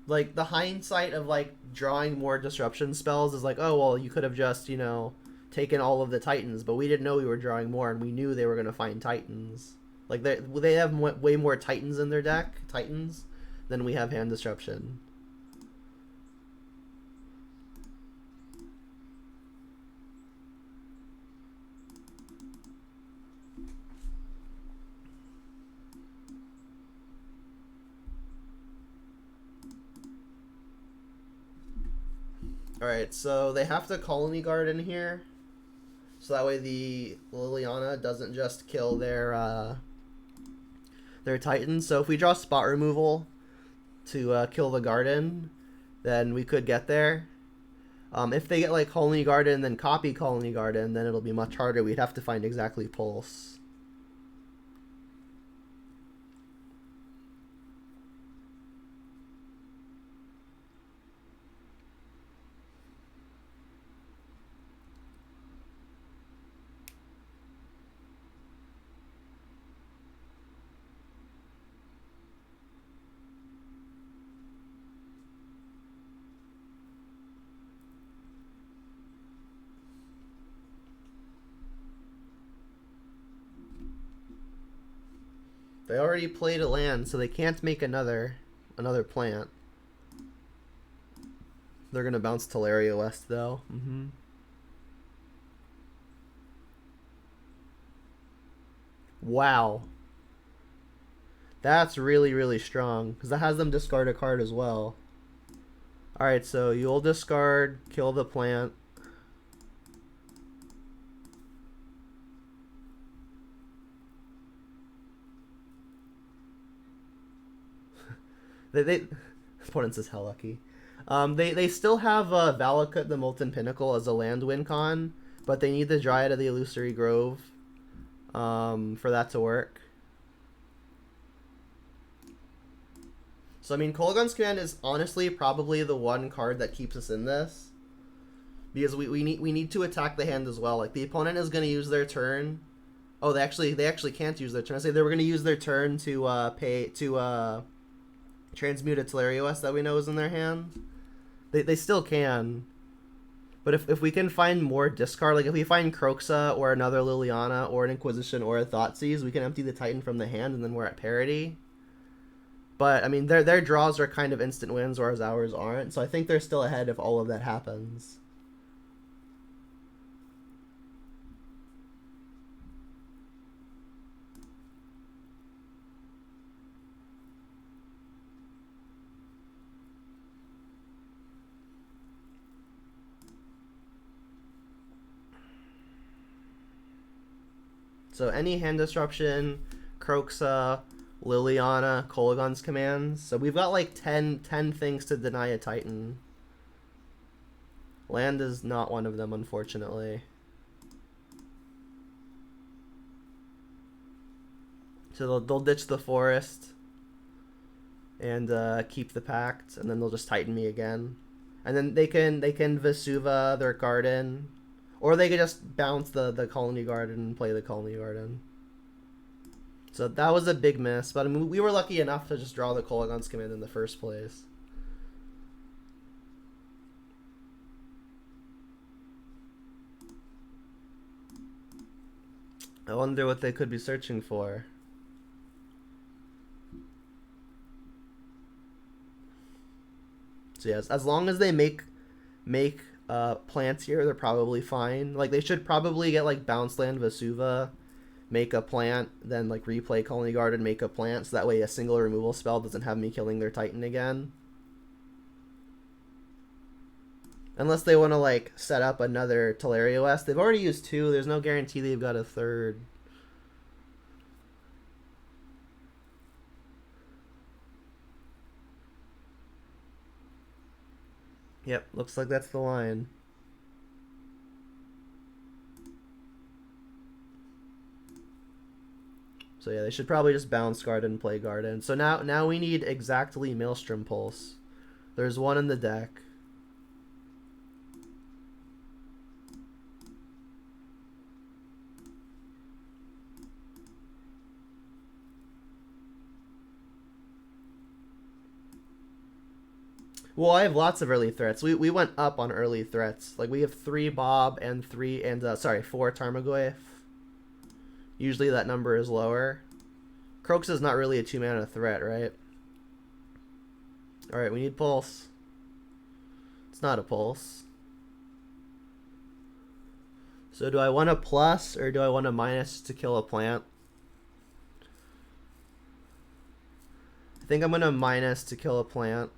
Like, the hindsight of, like, drawing more disruption spells is like, oh, well, you could have just, you know, taken all of the Titans, but we didn't know we were drawing more, and we knew they were going to find Titans. Like, they have way more Titans in their deck, than we have hand disruption. Alright, so they have to Colony Guard in here. So that way the Liliana doesn't just kill their Titans. So if we draw spot removal to kill the Garden, then we could get there. If they get like Colony Garden and then copy Colony Garden, then it'll be much harder. We'd have to find exactly Pulse. They already played a land, so they can't make another plant. They're gonna bounce Teleria West though. Wow. That's really, really strong, because that has them discard a card as well. Alright, so you'll discard, kill the plant. Opponents is hell lucky. They still have Valakut the Molten Pinnacle as a land win con, but they need the Dryad of the Illusory Grove for that to work. So I mean, Kolaghan's Command is honestly probably the one card that keeps us in this, because we need to attack the hand as well. Like, the opponent is going to use their turn. Oh, they actually can't use their turn. I say they were going to use their turn to transmute a Teleria West that we know is in their hand. They still can. But if we can find more discard, like if we find Kroxa or another Liliana or an Inquisition or a Thoughtseize, we can empty the Titan from the hand and then we're at parity. But, I mean, their draws are kind of instant wins, whereas ours aren't. So I think they're still ahead if all of that happens. So any hand disruption, Kroxa, Liliana, Kolaghan's commands. So we've got like 10 things to deny a Titan. Land is not one of them, unfortunately. So they'll ditch the forest and keep the pact, and then they'll just Titan me again. And then they can Vesuva their garden. Or they could just bounce the Colony Garden and play the Colony Garden. So that was a big miss, but I mean, we were lucky enough to just draw the Kolaghan's Command in the first place. I wonder what they could be searching for. So yes, as long as they make make plants here, they're probably fine. Like, they should probably get, like, Bounce Land Vesuva, make a plant, then, like, replay Colony Garden, make a plant, so that way a single removal spell doesn't have me killing their Titan again. Unless they want to, like, set up another Teleria West. They've already used 2. There's no guarantee they've got a 3rd. Yep, looks like that's the line. So yeah, they should probably just bounce Garden and play Garden. So now we need exactly Maelstrom Pulse. There's 1 in the deck. Well, I have lots of early threats. We went up on early threats. Like, we have 3 Bob and 4 Tarmogoyf. Usually that number is lower. Croaks is not really a 2-mana threat, right? Alright, we need Pulse. It's not a Pulse. So do I want a plus or do I want a minus to kill a plant? I think I'm going to minus to kill a plant.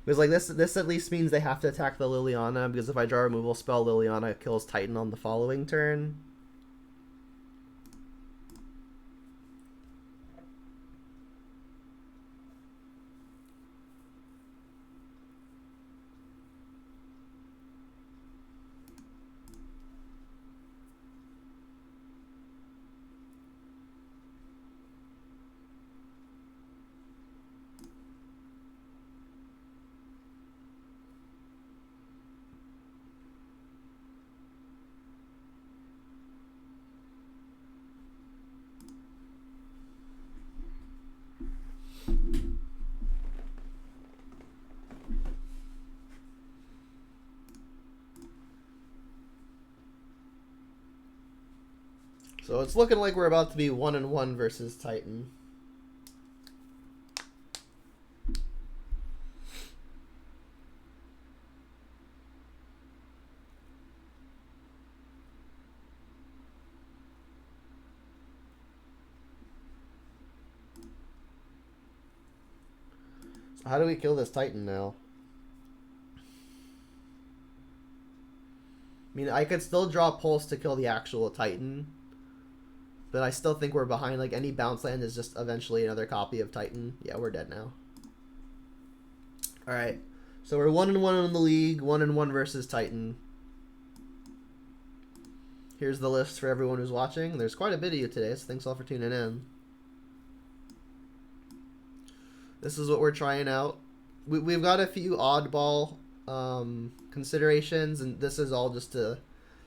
Because, like, this at least means they have to attack the Liliana, because if I draw a removal spell, Liliana kills Titan on the following turn. So it's looking like we're about to be 1-1 versus Titan. So how do we kill this Titan now? I mean, I could still draw Pulse to kill the actual Titan. But I still think we're behind. Like, any bounce land is just eventually another copy of Titan. Yeah, we're dead now. Alright. So we're 1-1 in the league. 1-1 versus Titan. Here's the list for everyone who's watching. There's quite a bit of you today, so thanks all for tuning in. This is what we're trying out. We've got a few oddball considerations, and this is all just to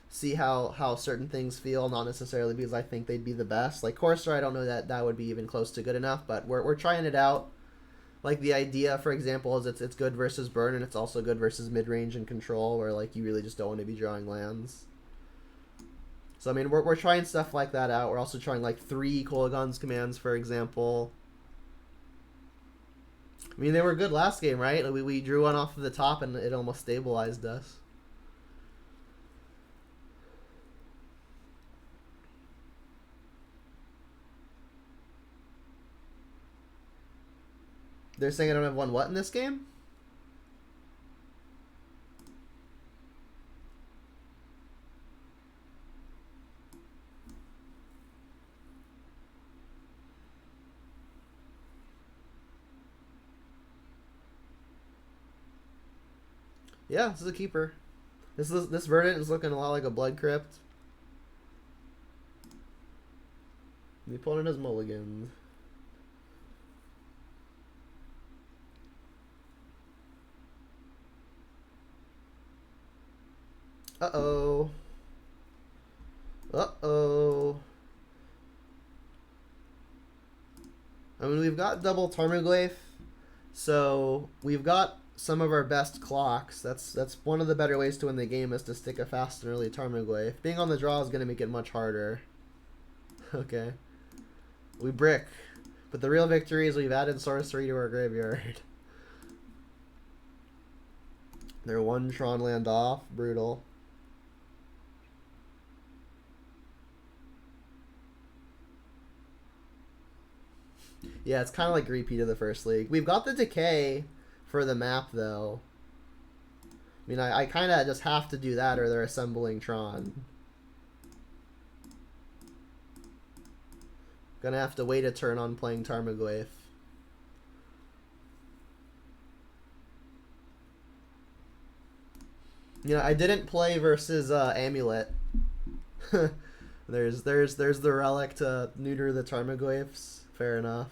see how certain things feel, not necessarily because I think they'd be the best. Like Courser, I don't know that would be even close to good enough, but we're trying it out. Like, the idea, for example, is it's good versus burn, and it's also good versus mid-range and control, where, like, you really just don't want to be drawing lands. So, I mean, we're trying stuff like that out. We're also trying, like, 3 Kolaghan's commands, for example. I mean, they were good last game, right? Like, we drew one off of the top, and it almost stabilized us. They're saying I don't have one what in this game? Yeah, this is a keeper. This Verdant is looking a lot like a Blood Crypt. The opponent has mulligans. Uh-oh. Uh-oh. I mean, we've got double Tarmogoyf, so we've got some of our best clocks. That's one of the better ways to win the game, is to stick a fast and early Tarmogoyf. Being on the draw is going to make it much harder. Okay. We brick. But the real victory is we've added sorcery to our graveyard. They're one Tron land off. Brutal. Yeah, it's kind of like a repeat of the first league. We've got the decay for the map, though. I mean, I kind of just have to do that or they're assembling Tron. Gonna have to wait a turn on playing Tarmogoyf. You know, I didn't play versus Amulet. there's the relic to neuter the Tarmogoyfs. Fair enough.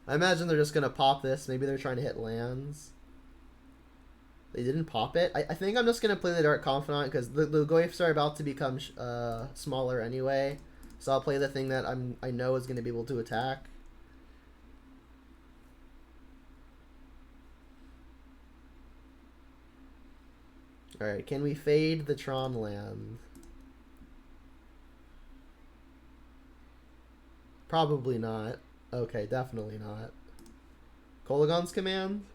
I imagine they're just gonna pop this. Maybe they're trying to hit lands. They didn't pop it. I think I'm just gonna play the Dark Confidant because the Goyfs are about to become smaller anyway. So I'll play the thing that I know is gonna be able to attack. Alright, can we fade the Tron land? Probably not. Okay, definitely not. Kolaghan's Command?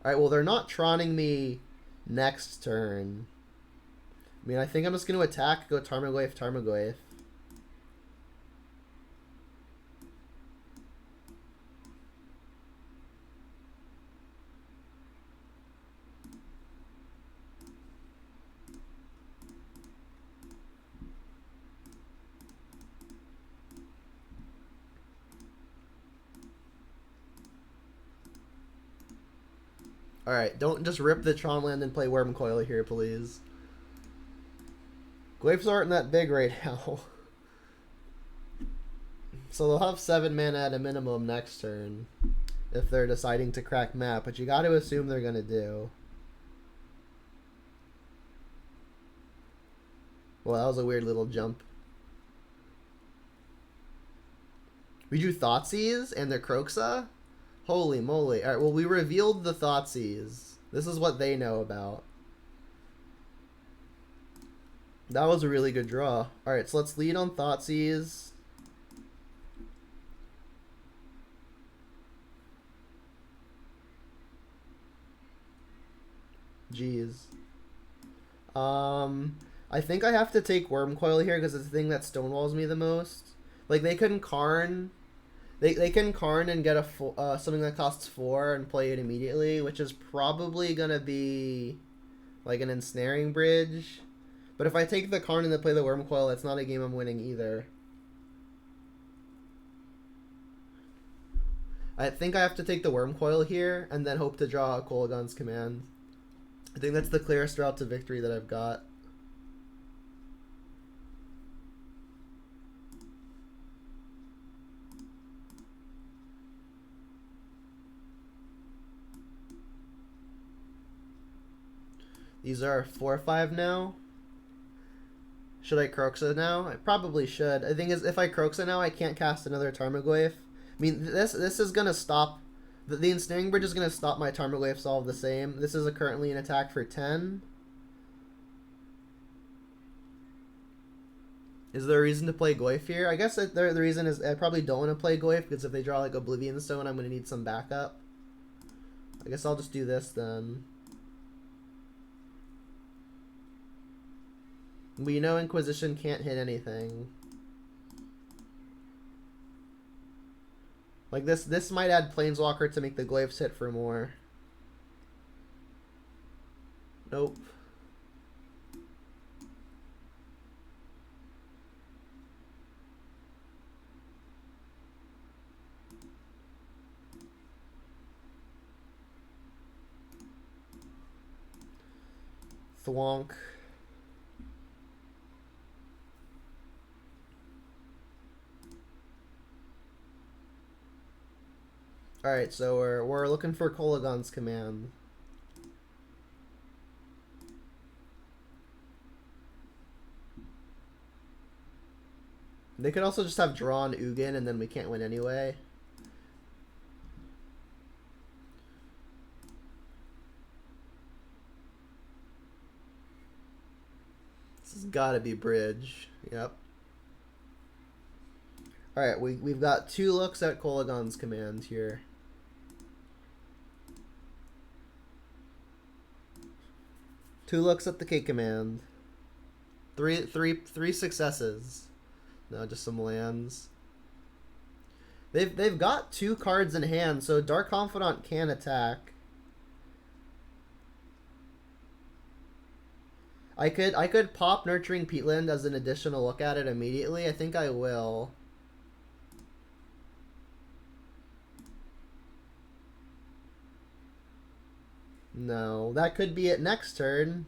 Alright, well, they're not Tronning me next turn. I mean, I think I'm just going to attack, go Tarmogoyf, Tarmogoyf. Alright, don't just rip the Tron land and play Wormcoil here, please. Goyfs aren't that big right now. So they'll have 7 mana at a minimum next turn. If they're deciding to crack map, but you gotta assume they're gonna do. Well, that was a weird little jump. We do Thoughtseize and their Kroxa? Holy moly. Alright, well, we revealed the Thoughtseize. This is what they know about. That was a really good draw. Alright, so let's lead on Thoughtseize. Jeez. I think I have to take Wormcoil here because it's the thing that stonewalls me the most. Like, they can Karn... They can Karn and get a something that costs 4 and play it immediately, which is probably gonna be like an ensnaring bridge. But if I take the Karn and then play the Wormcoil, that's not a game I'm winning either. I think I have to take the Wormcoil here and then hope to draw a Kolaghan's Command. I think that's the clearest route to victory that I've got. These are 4/5 now. Should I Kroxa now? I probably should. The thing is, if I Kroxa now, I can't cast another Tarmogoyf. I mean, this is gonna stop. The Ensnaring Bridge is gonna stop my Tarmogoyfs all the same. This is currently an attack for 10. Is there a reason to play Goyf here? I guess the reason is I probably don't want to play Goyf because if they draw like Oblivion Stone, I'm gonna need some backup. I guess I'll just do this then. We know Inquisition can't hit anything. Like this might add Planeswalker to make the Goyfs hit for more. Nope. Thwonk. Alright, so we're looking for Kolaghan's Command. They could also just have drawn Ugin and then we can't win anyway. This has gotta be bridge. Yep. Alright, we've got 2 looks at Kolagon's command here. Two looks at the K command. Three successes. No, just some lands. They've got 2 cards in hand, so Dark Confidant can attack. I could pop Nurturing Peatland as an additional look at it immediately. I think I will. No, that could be it next turn.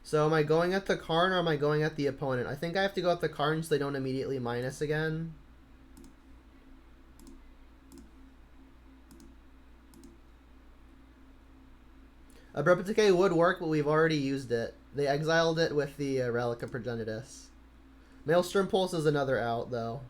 So am I going at the Karn or am I going at the opponent? I think I have to go at the Karn so they don't immediately minus again. Abrupt Decay would work, but we've already used it. They exiled it with the Relic of Progenitus. Maelstrom Pulse is another out, though.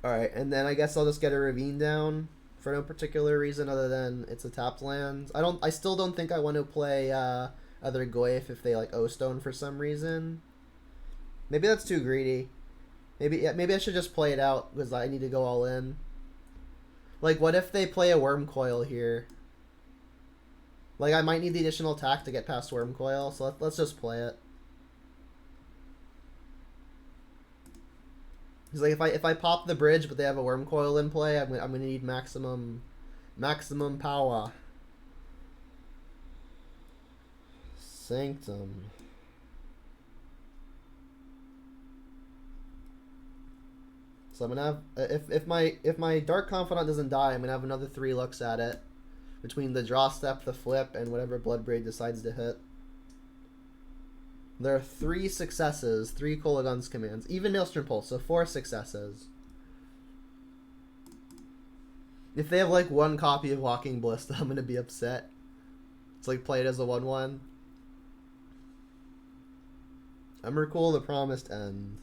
Alright, and then I guess I'll just get a Ravine down for no particular reason other than it's a tapped land. I still don't think I want to play other Goyf if they like O-Stone for some reason. Maybe that's too greedy. Maybe I should just play it out because I need to go all in. Like, what if they play a Worm Coil here? Like, I might need the additional attack to get past Worm Coil, so let's just play it. Because like if I pop the bridge but they have a Worm Coil in play, I'm gonna need maximum power. Sanctum. So I'm gonna have if my Dark Confidant doesn't die, I'm gonna have another 3 looks at it between the draw step, the flip, and whatever Bloodbraid decides to hit. There are 3 successes, 3 Kolagon's commands, even Maelstrom Pulse, so 4 successes. If they have like 1 copy of Walking Ballista, I'm gonna be upset. It's like play it as a 1/1. Emrakul, the Promised End.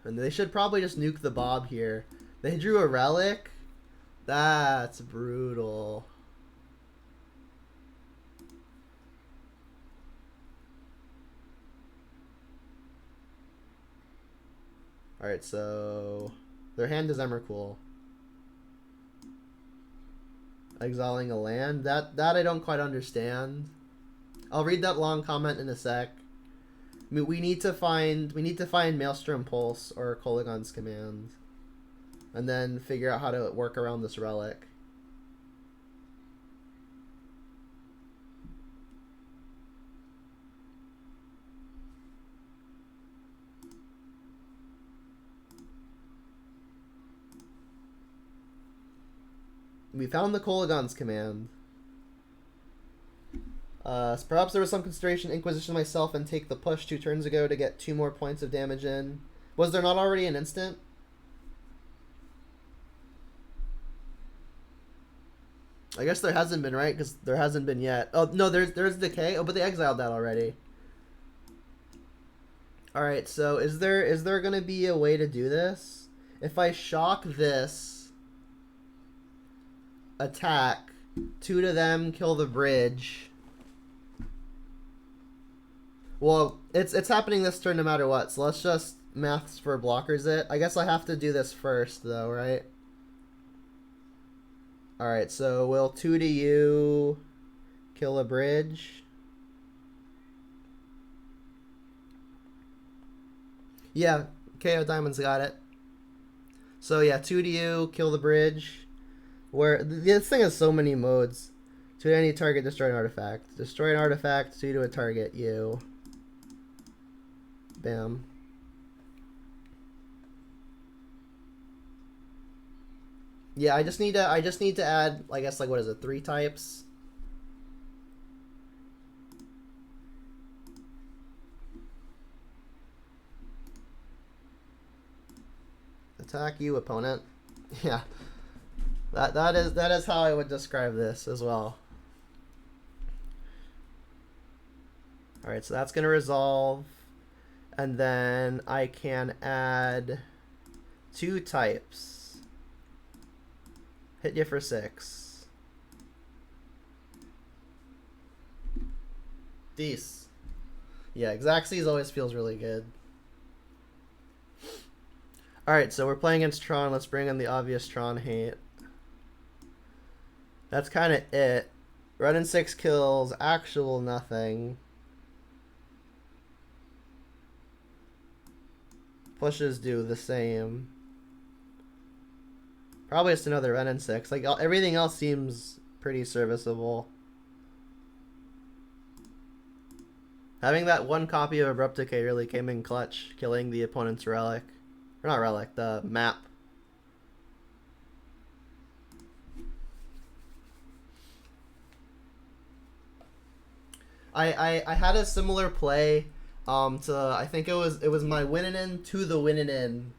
And they should probably just nuke the Bob here. They drew a Relic? That's brutal. Alright, so their hand is Emrakul. Exiling a land? That I don't quite understand. I'll read that long comment in a sec. I mean, we need to find Maelstrom Pulse or Kolagon's command, and then figure out how to work around this relic. We found the Kolagon's command. So perhaps there was some consideration to Inquisition myself and take the push 2 turns ago to get 2 more points of damage in. Was there not already an instant? I guess there hasn't been, right? Because there hasn't been yet. Oh, no, there's Decay. Oh, but they exiled that already. Alright, so is there going to be a way to do this? If I shock this, attack, 2 to them, kill the bridge... Well, it's happening this turn no matter what, so let's just maths for blockers it. I guess I have to do this first, though, right? Alright, so will 2 to you kill a bridge? Yeah, KO Diamond's got it. So yeah, 2 to you, kill the bridge. Where this thing has so many modes. 2 to any target, destroy an artifact. Destroy an artifact, 2 to a target, you. Bam. Yeah, I just need to add, I guess, like, what is it, 3 types? Attack you, opponent. Yeah. That is how I would describe this as well. Alright, so that's gonna resolve. And then I can add 2 types. Hit you for 6. Dece. Yeah, Xaxes always feels really good. Alright, so we're playing against Tron. Let's bring in the obvious Tron hate. That's kind of it. Running 6 kills, actual nothing. Pushes do the same. Probably just another run in 6. Like, everything else seems pretty serviceable. Having that one copy of Abrupt Decay really came in clutch, killing the opponent's relic. Or not relic, the map. I had a similar play to, I think it was my winning in to the winning in.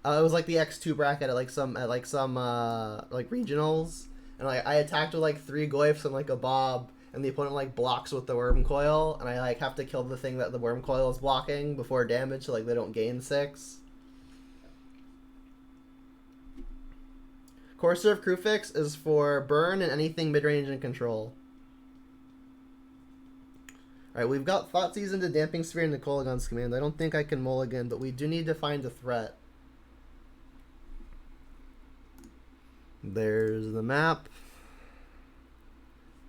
It was like the X2 bracket at like some like regionals, and like I attacked with like 3 goyfs and like a bob, and the opponent like blocks with the worm coil, and I like have to kill the thing that the worm coil is blocking before damage, so like they don't gain 6. Courser of Crewfix is for burn and anything mid-range and control. Alright, we've got Thoughtseize into Damping Sphere and the Kolagon's command. I don't think I can mulligan, but we do need to find a threat. There's the map.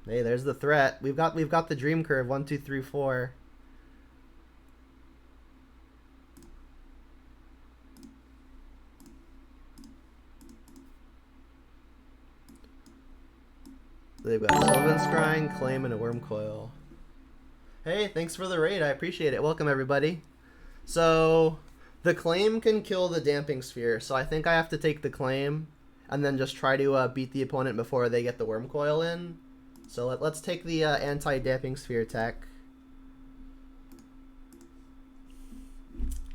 Hey, there's the threat. We've got the Dream Curve, 1, 2, 3, 4. They've got Sylvan Scrying, Claim, and a Worm Coil. Hey, thanks for the raid. I appreciate it. Welcome, everybody. So, the Claim can kill the Damping Sphere, so I think I have to take the Claim and then just try to beat the opponent before they get the Worm Coil in. So let's take the anti-Damping Sphere tech.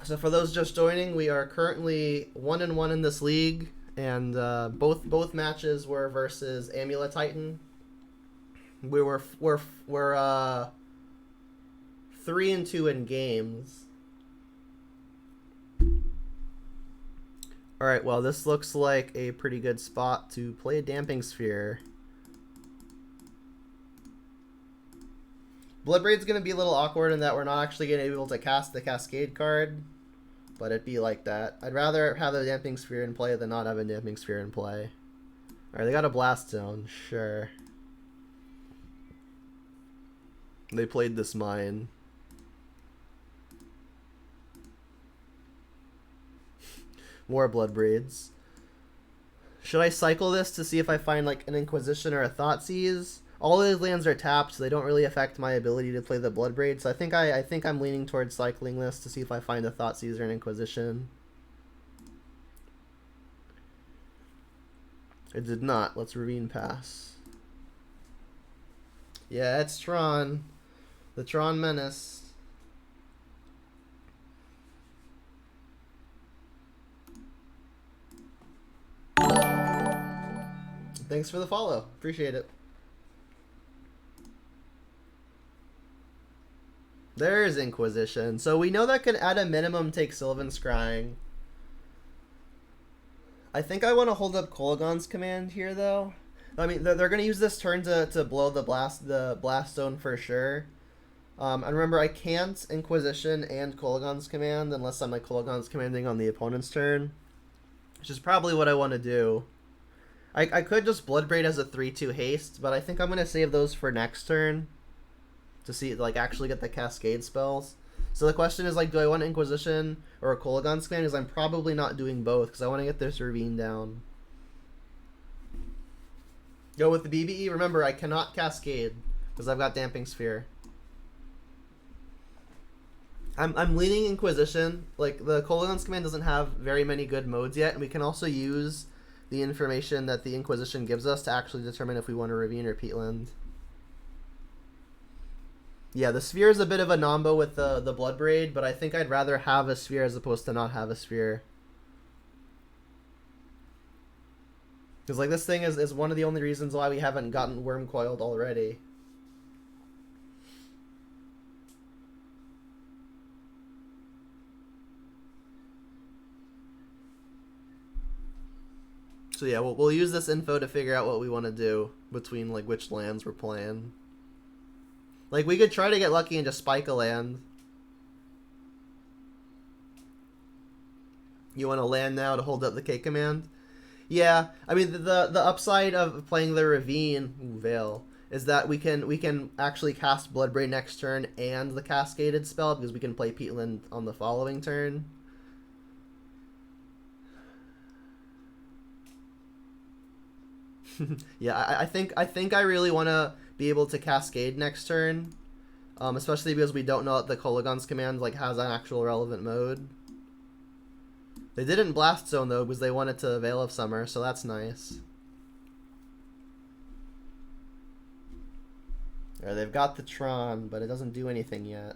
So for those just joining, we are currently 1-1 in this league, and both matches were versus Amulet Titan. We're 3-2 in games. Alright, well, this looks like a pretty good spot to play a Damping Sphere. Bloodbraid's going to be a little awkward in that we're not actually going to be able to cast the Cascade card, but it'd be like that. I'd rather have the Damping Sphere in play than not have a Damping Sphere in play. Alright, they got a Blast Zone, sure. They played this mine. More Bloodbraids. Should I cycle this to see if I find like an Inquisition or a Thoughtseize? All of these lands are tapped, so they don't really affect my ability to play the Bloodbraid. So I think I'm leaning towards cycling this to see if I find a Thoughtseize or an Inquisition. It did not. Let's Ravine pass. Yeah, it's Tron. The Tron Menace. Thanks for the follow. Appreciate it. There's Inquisition. So we know that can at a minimum take Sylvan Scrying. I think I want to hold up Kolagon's command here, though. I mean, they're going to use this turn to blow the blast zone for sure. And remember, I can't Inquisition and Kolagon's command unless I'm like Kolagon's commanding on the opponent's turn, which is probably what I want to do. I could just Bloodbraid as a 3/2 haste, but I think I'm going to save those for next turn to see, like, actually get the Cascade spells. So the question is, like, do I want Inquisition or a Kolagon's command? Because I'm probably not doing both, because I want to get this Ravine down. Go with the BBE. Remember, I cannot Cascade, because I've got Damping Sphere. I'm leaning Inquisition. Like, the Kolagon's command doesn't have very many good modes yet, and we can also use the information that the Inquisition gives us to actually determine if we want to Ravine or Peatland. Yeah, the Sphere is a bit of a nombo with the Bloodbraid, but I think I'd rather have a Sphere as opposed to not have a Sphere. Because, like, this thing is one of the only reasons why we haven't gotten Worm Coiled already. So yeah, we'll use this info to figure out what we want to do between, like, which lands we're playing. Like, we could try to get lucky and just spike a land. You want to land now to hold up the K command? Yeah, I mean, the upside of playing the Ravine, Veil, is that we can actually cast Bloodbraid next turn and the Cascaded spell, because we can play Peatland on the following turn. Yeah, I think I really want to be able to Cascade next turn, especially because we don't know that the Kolaghan's command like has an actual relevant mode. They didn't Blast Zone though because they wanted to Veil of Summer, so that's nice. Alright, they've got the Tron, but it doesn't do anything yet.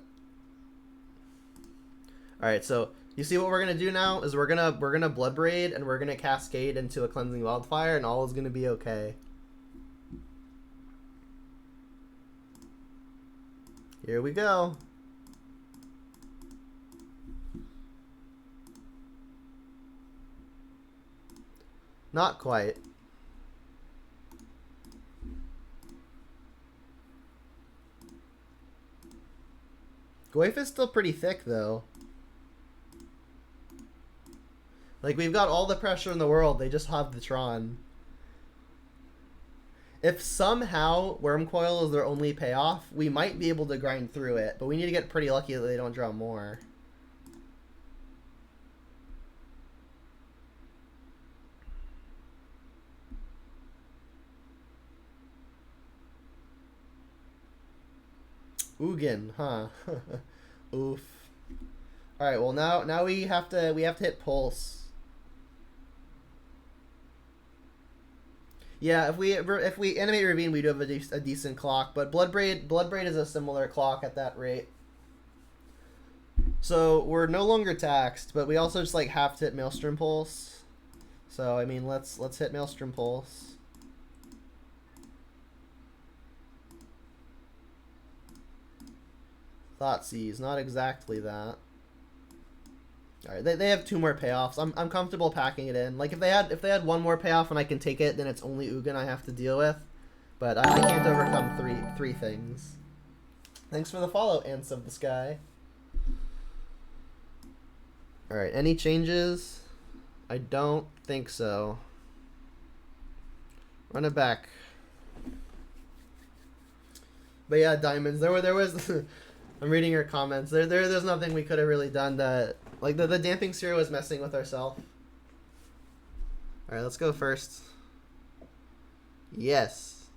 Alright, so you see what we're gonna do now is we're gonna Bloodbraid and we're gonna Cascade into a Cleansing Wildfire, and all is gonna be okay. Here we go. Not quite. Goyf is still pretty thick though. Like, we've got all the pressure in the world, they just have the Tron. If somehow Wormcoil is their only payoff, we might be able to grind through it, but we need to get pretty lucky that they don't draw more. Ugin, huh? Oof. All right, well now we have to hit Pulse. Yeah, if we animate Ravine, we do have a decent clock, but Bloodbraid is a similar clock at that rate. So we're no longer taxed, but we also just like have to hit Maelstrom Pulse. So I mean, let's hit Maelstrom Pulse. Thoughtseize, not exactly that. Alright, they have 2 more payoffs. I'm comfortable packing it in. Like, if they had 1 more payoff and I can take it, then it's only Ugin I have to deal with. But I can't overcome three things. Thanks for the follow, Ants of the Sky. Alright, any changes? I don't think so. Run it back. But yeah, Diamonds, there was I'm reading your comments. There's nothing we could have really done that. Like, the Damping Sphere was messing with ourselves. Alright, let's go first. Yes.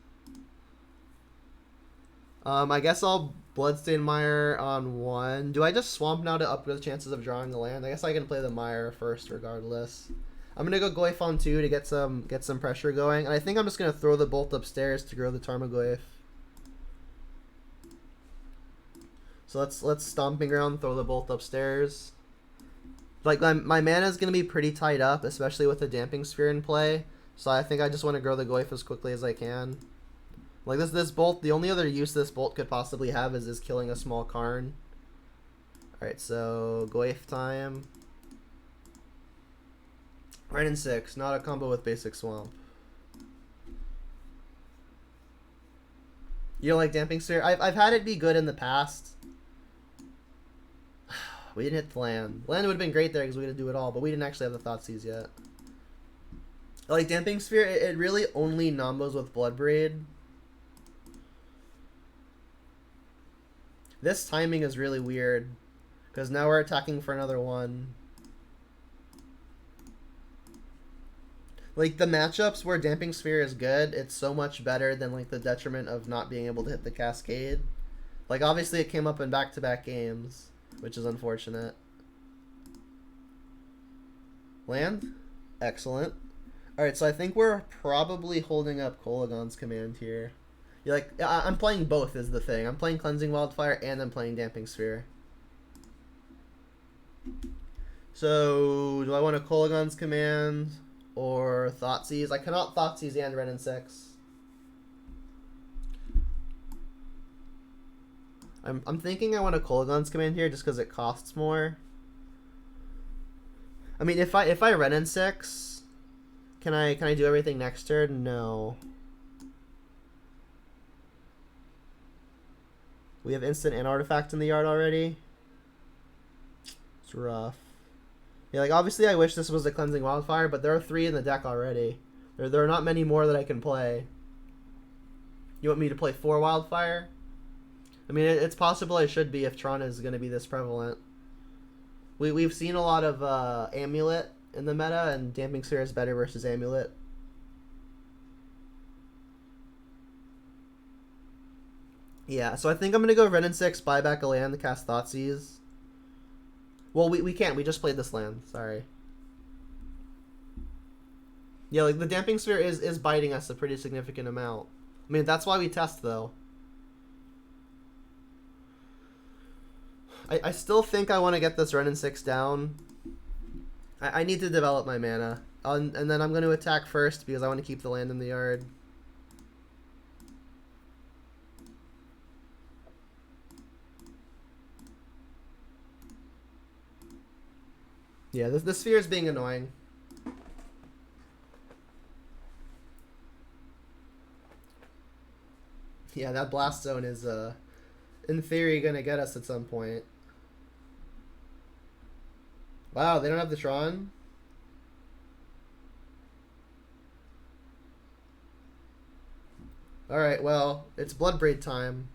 I guess I'll Bloodstain Mire on 1. Do I just Swamp now to up the chances of drawing the land? I guess I can play the Mire first regardless. I'm gonna go Goyf on 2 to get some pressure going. And I think I'm just gonna throw the Bolt upstairs to grow the Tarmogoyf. So let's Stomping Ground, throw the Bolt upstairs. Like, my mana is going to be pretty tied up, especially with the Damping Sphere in play. So I think I just want to grow the Goyf as quickly as I can. Like, this Bolt, the only other use this Bolt could possibly have is killing a small Karn. Alright, so Goyf time. Right in 6, not a combo with basic Swamp. You don't like Damping Sphere? I've had it be good in the past. We didn't hit the land. Land would have been great there because we had to do it all, but we didn't actually have the Thoughtseize yet. Like, Damping Sphere, it really only nombos with Bloodbraid. This timing is really weird, because now we're attacking for another 1. Like, the matchups where Damping Sphere is good, it's so much better than, like, the detriment of not being able to hit the Cascade. Like, obviously it came up in back-to-back games, which is unfortunate. Land? Excellent. Alright, so I think we're probably holding up Kolaghan's command here. You're like, I'm playing both is the thing. I'm playing Cleansing Wildfire and I'm playing Damping Sphere. So, do I want a Kolaghan's command or Thoughtseize? I cannot Thoughtseize and Ren in 6. I'm thinking I want a Kolaghan's command here just because it costs more. I mean, if I Ren in 6, can I do everything next turn? No. We have instant and artifact in the yard already. It's rough. Yeah, like obviously I wish this was a Cleansing Wildfire, but there are 3 in the deck already. There are not many more that I can play. You want me to play 4 Wildfire? I mean, it's possible I should be if Tron is going to be this prevalent. We've seen a lot of Amulet in the meta, and Damping Sphere is better versus Amulet. Yeah, so I think I'm going to go Red and 6, buy back a land, cast Thoughtseize. Well, we can't. We just played this land. Sorry. Yeah, like the Damping Sphere is biting us a pretty significant amount. I mean, that's why we test, though. I still think I want to get this Ren and 6 down. I need to develop my mana. And then I'm going to attack first because I want to keep the land in the yard. Yeah, this sphere is being annoying. Yeah, that blast zone is, in theory, going to get us at some point. Wow, they don't have the Tron? Alright, well, it's Bloodbraid time.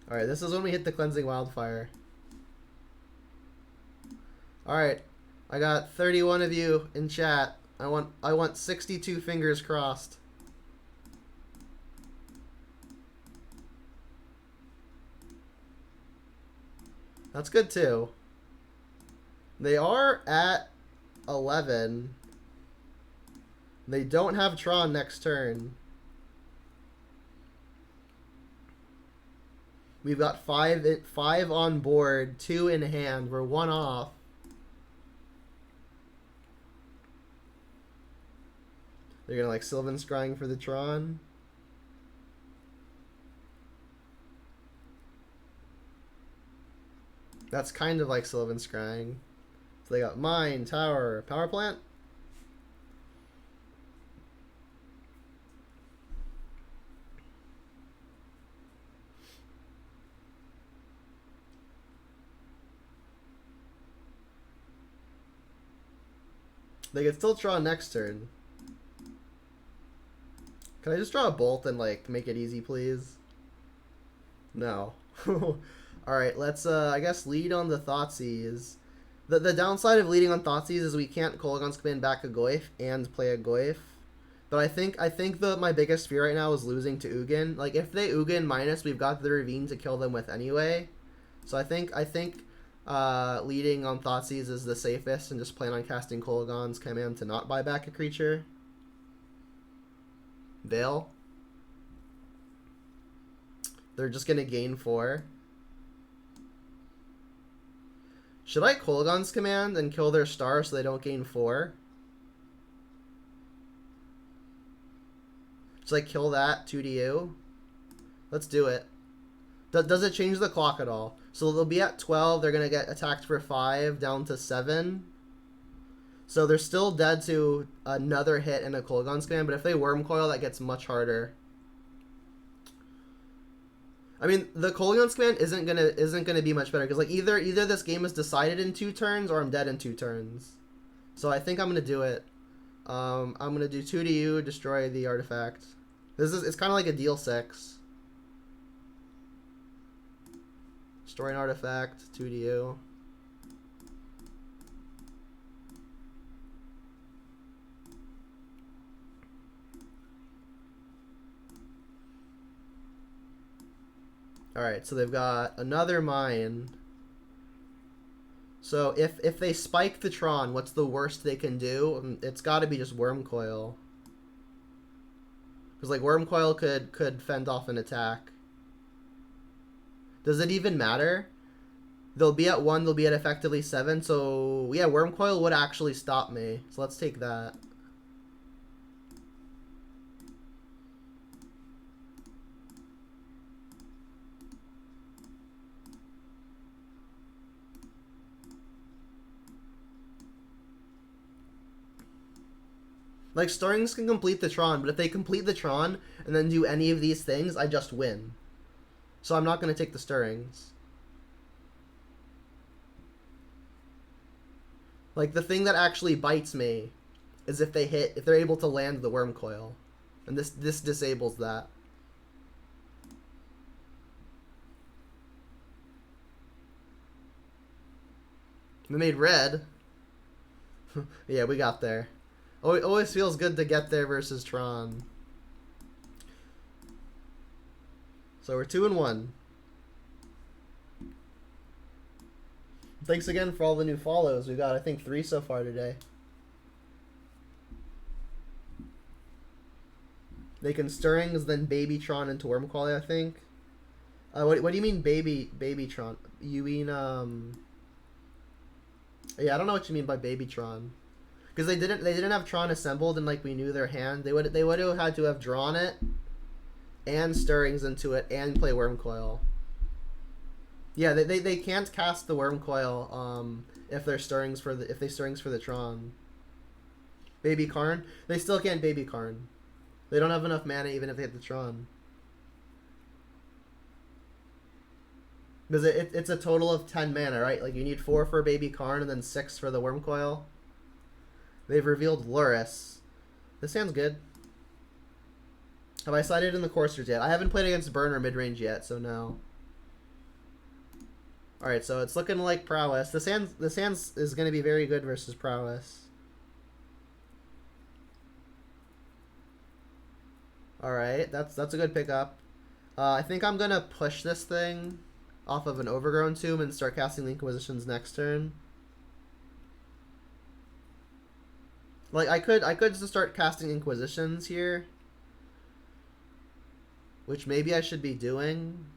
Alright, this is when we hit the Cleansing Wildfire. Alright, I got 31 of you in chat. I want 62 fingers crossed. That's good too. They are at 11. They don't have Tron next turn. We've got five on board, 2 in hand. We're 1 off. They're gonna like Sylvan Scrying for the Tron. That's kind of like Sylvan Scrying. So they got Mine, Tower, Power Plant. They could still draw next turn. Can I just draw a bolt and like make it easy, please? No. Alright, let's I guess lead on the Thoughtseize. The downside of leading on Thoughtseize is we can't Kolaghan's Command back a Goyf and play a Goyf. But I think my biggest fear right now is losing to Ugin. Like if they Ugin minus, we've got the Ravine to kill them with anyway. So I think leading on Thoughtseize is the safest and just plan on casting Kolaghan's Command to not buy back a creature. Veil. They're just gonna gain 4. Should I Kolaghan's Command and kill their star so they don't gain 4? Should I kill that 2-to-you? Let's do it. Does it change the clock at all? So they'll be at 12. They're going to get attacked for 5 down to 7. So they're still dead to another hit and a Kolaghan's Command. But if they Worm Coil, that gets much harder. I mean, the Kolaghan's Command isn't gonna be much better because like either this game is decided in 2 turns or I'm dead in 2 turns. So I think I'm gonna do it. I'm gonna do 2-to-you, destroy the artifact. It's kind of like a deal 6. Destroy an artifact, 2-to-you. Alright, so they've got another Mine. So if they spike the Tron, what's the worst they can do? It's got to be just Worm Coil. Because like Worm Coil could fend off an attack. Does it even matter? They'll be at 1, they'll be at effectively 7. So yeah, Worm Coil would actually stop me. So let's take that. Like, Stirrings can complete the Tron, but if they complete the Tron and then do any of these things, I just win. So I'm not going to take the Stirrings. Like, the thing that actually bites me is if they're able to land the Worm Coil. And this disables that. We made red. Yeah, we got there. It always feels good to get there versus Tron. So we're 2-1. Thanks again for all the new follows. We got, I think, 3 so far today. They can Stirrings, then Baby Tron into Wormcoil, I think. What do you mean Baby Tron? You mean, yeah, I don't know what you mean by Baby Tron. Because they didn't have Tron assembled and like we knew their hand. They would have had to have drawn it and Stirrings into it and play Wormcoil. Yeah, they can't cast the Wormcoil if they Stirrings for the Tron. Baby Karn? They still can't Baby Karn. They don't have enough mana even if they hit the Tron. Because it's a total of 10 mana, right? Like, you need 4 for Baby Karn and then 6 for the Wormcoil. They've revealed Luris. This hand's good. Have I sided in the coursers yet? I haven't played against Burn or Midrange yet, so no. Alright, so it's looking like Prowess. This hand is going to be very good versus Prowess. Alright, that's a good pickup. I think I'm going to push this thing off of an Overgrown Tomb and start casting the Inquisitions next turn. Like, I could just start casting Inquisitions here, which maybe I should be doing.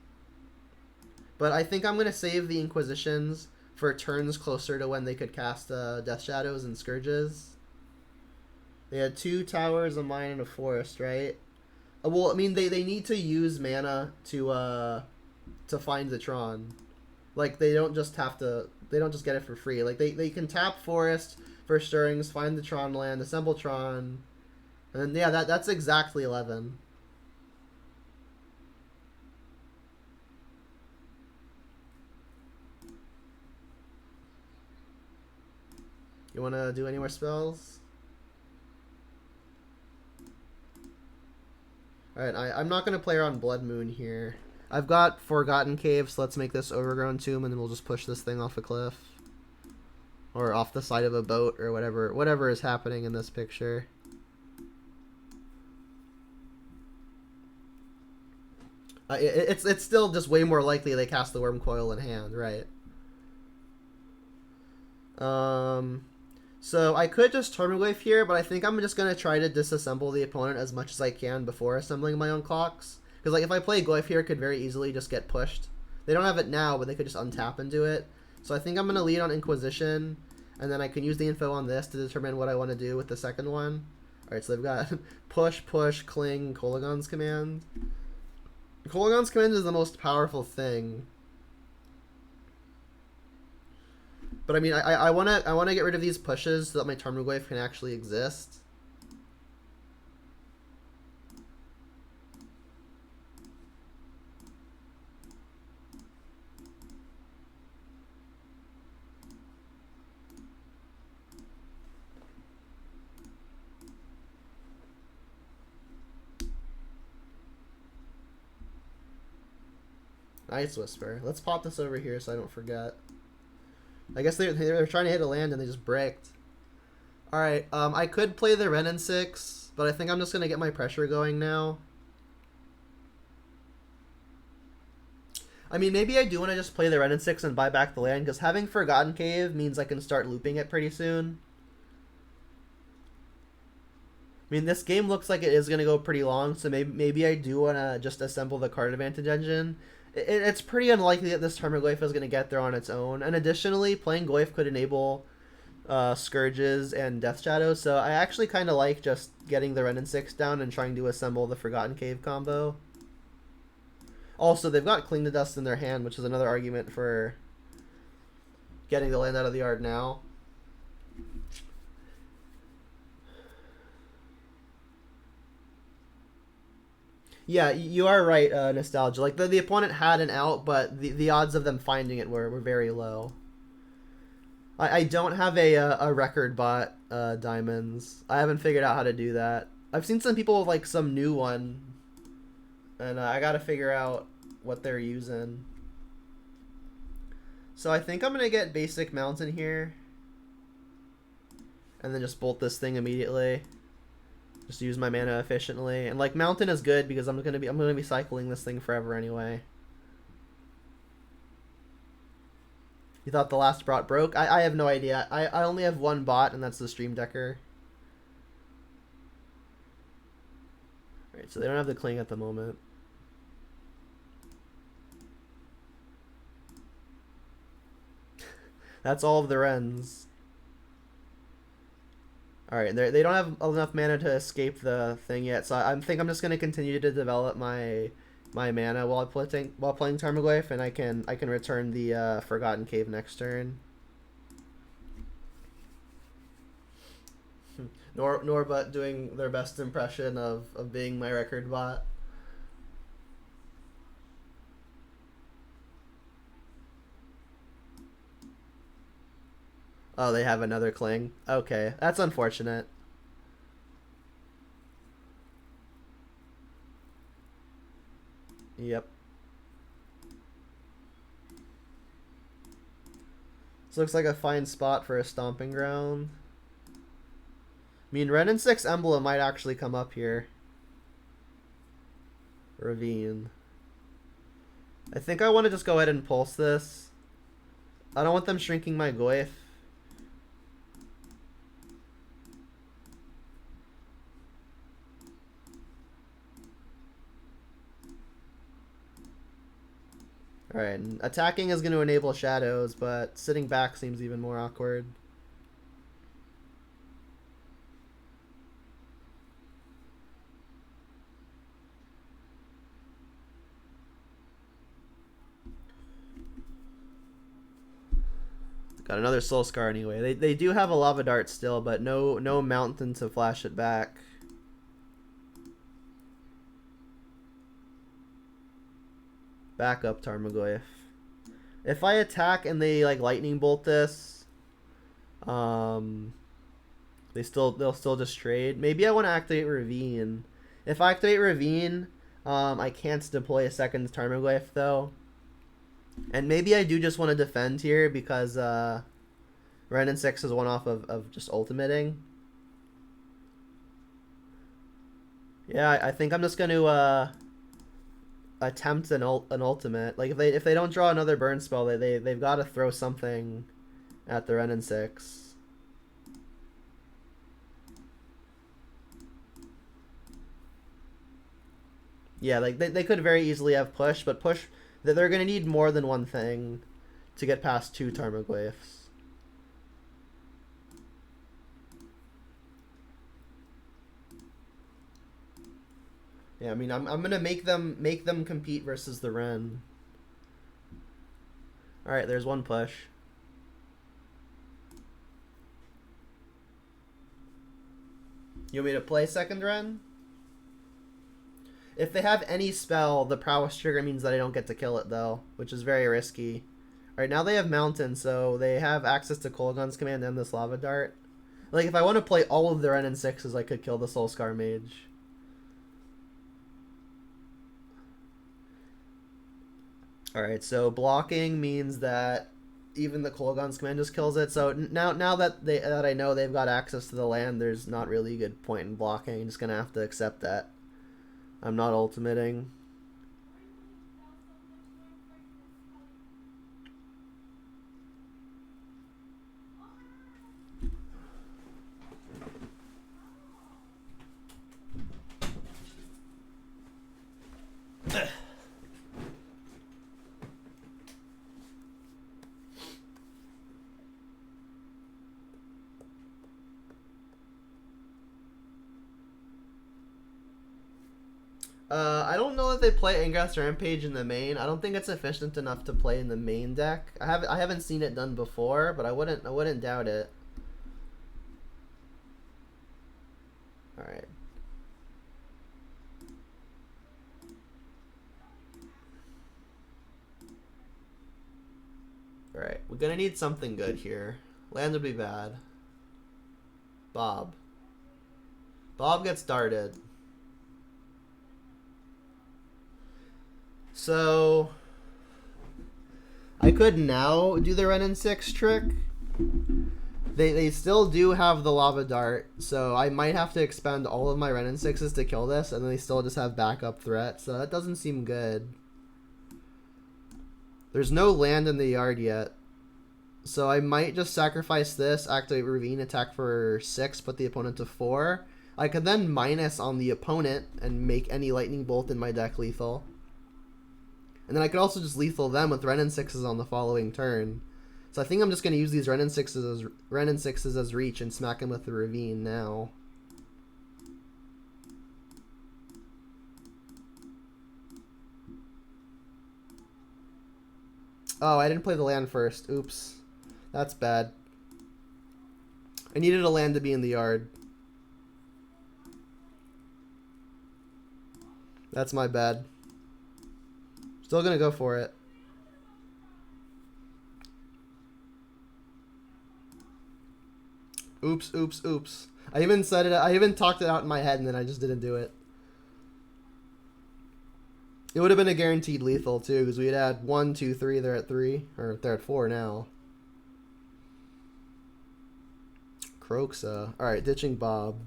But I think I'm going to save the Inquisitions for turns closer to when they could cast Death Shadows and Scourges. They had 2 towers, a mine, and a forest, right? Well, I mean, they need to use mana to find the Tron. Like, they don't just get it for free. Like, they can tap forest for Stirrings, find the Tron land, assemble Tron, and yeah, that's exactly 11. You want to do any more spells? Alright, I'm not going to play around Blood Moon here. I've got Forgotten Cave, so let's make this Overgrown Tomb, and then we'll just push this thing off a cliff. Or off the side of a boat, or whatever is happening in this picture. It's still just way more likely they cast the Wormcoil in hand, right? So I could just Tormagwave here, but I think I'm just going to try to disassemble the opponent as much as I can before assembling my own clocks. Because like if I play Goyf here, it could very easily just get pushed. They don't have it now, but they could just untap and do it. So I think I'm going to lead on Inquisition, and then I can use the info on this to determine what I want to do with the second one. Alright, so they've got push, cling, Kolaghan's Command. Kolaghan's Command is the most powerful thing. But I mean, I wanna get rid of these pushes so that my Tarmogoyf can actually exist. Ice Whisper. Let's pop this over here so I don't forget. I guess they were trying to hit a land and they just bricked. Alright, I could play the Ren and 6, but I think I'm just going to get my pressure going now. I mean, maybe I do want to just play the Ren and 6 and buy back the land, because having Forgotten Cave means I can start looping it pretty soon. I mean, this game looks like it is going to go pretty long, so maybe I do want to just assemble the card advantage engine. It's pretty unlikely that this Tarmogoyf is going to get there on its own. And additionally, playing Goyf could enable Scourges and Death Shadows, so I actually kind of like just getting the Ren and 6 down and trying to assemble the Forgotten Cave combo. Also, they've got Cling to Dust in their hand, which is another argument for getting the land out of the yard now. Yeah, you are right, Nostalgia. Like, the opponent had an out, but the odds of them finding it were very low. I don't have a record bot, diamonds. I haven't figured out how to do that. I've seen some people with, like, some new one, and I gotta figure out what they're using. So I think I'm gonna get basic mountain here, and then just bolt this thing immediately. Just use my mana efficiently, and like mountain is good because I'm gonna be cycling this thing forever anyway. You thought the last bot broke? I have no idea. I only have one bot, and that's the Stream Decker. Alright, so they don't have the cling at the moment. That's all of the Wrens. Alright, they don't have enough mana to escape the thing yet, so I think I'm just gonna continue to develop my mana while playing Tarmogoyf, and I can return the Forgotten Cave next turn. Norbut doing their best impression of being my record bot. Oh, they have another cling. Okay, that's unfortunate. Yep. This looks like a fine spot for a stomping ground. I mean, Ren and 6 Emblem might actually come up here. Ravine. I think I want to just go ahead and pulse this. I don't want them shrinking my Goyf. Alright, attacking is going to enable shadows, but sitting back seems even more awkward. Got another Soul Scar anyway. They do have a Lava Dart still, but no mountain to flash it back. Back up, Tarmogoyf. If I attack and they like lightning bolt this, they'll still just trade. Maybe I want to activate Ravine. If I activate Ravine, I can't deploy a second Tarmogoyf though. And maybe I do just want to defend here because Ren and 6 is one off of just ultimating. Yeah, I think I'm just going to attempt an ultimate. Like if they don't draw another burn spell, they've got to throw something at the Ren and 6. Yeah, like they could very easily have push, but push they're gonna need more than one thing to get past 2 Tarmogoyfs. Yeah, I mean, I'm gonna make them compete versus the Ren. All right, there's one push. You want me to play second Ren? If they have any spell, the Prowess trigger means that I don't get to kill it though, which is very risky. All right, now they have Mountain, so they have access to Kolaghan's command and this Lava Dart. Like if I want to play all of the Ren and 6s, I could kill the Soul Scar Mage. Alright, so blocking means that even the Kolaghan's command just kills it. So now that I know they've got access to the land, there's not really a good point in blocking. I'm just gonna have to accept that. I'm not ultimating. I don't know that they play Ingress Rampage in the main. I don't think it's efficient enough to play in the main deck. I haven't seen it done before, but I wouldn't doubt it. All right. Alright, we're gonna need something good here. Land would be bad. Bob. Bob gets darted. So I could now do the Ren and 6 trick. They still do have the lava dart, so I might have to expend all of my Ren and 6s to kill this, and then they still just have backup threat, so that doesn't seem good. There's no land in the yard yet, so I might just sacrifice this, activate Ravine, attack for 6, put the opponent to 4. I could then minus on the opponent and make any lightning bolt in my deck lethal. And then I could also just lethal them with Ren and 6s on the following turn. So I think I'm just going to use these Ren and 6s as reach and smack him with the Ravine now. Oh, I didn't play the land first. Oops. That's bad. I needed a land to be in the yard. That's my bad. Still going to go for it. Oops, oops, oops. I even said it, I even talked it out in my head and then I just didn't do it. It would have been a guaranteed lethal too, because we'd had 1, 2, 3, they're at 3. Or they're at 4 now. Croxa. Alright, ditching Bob.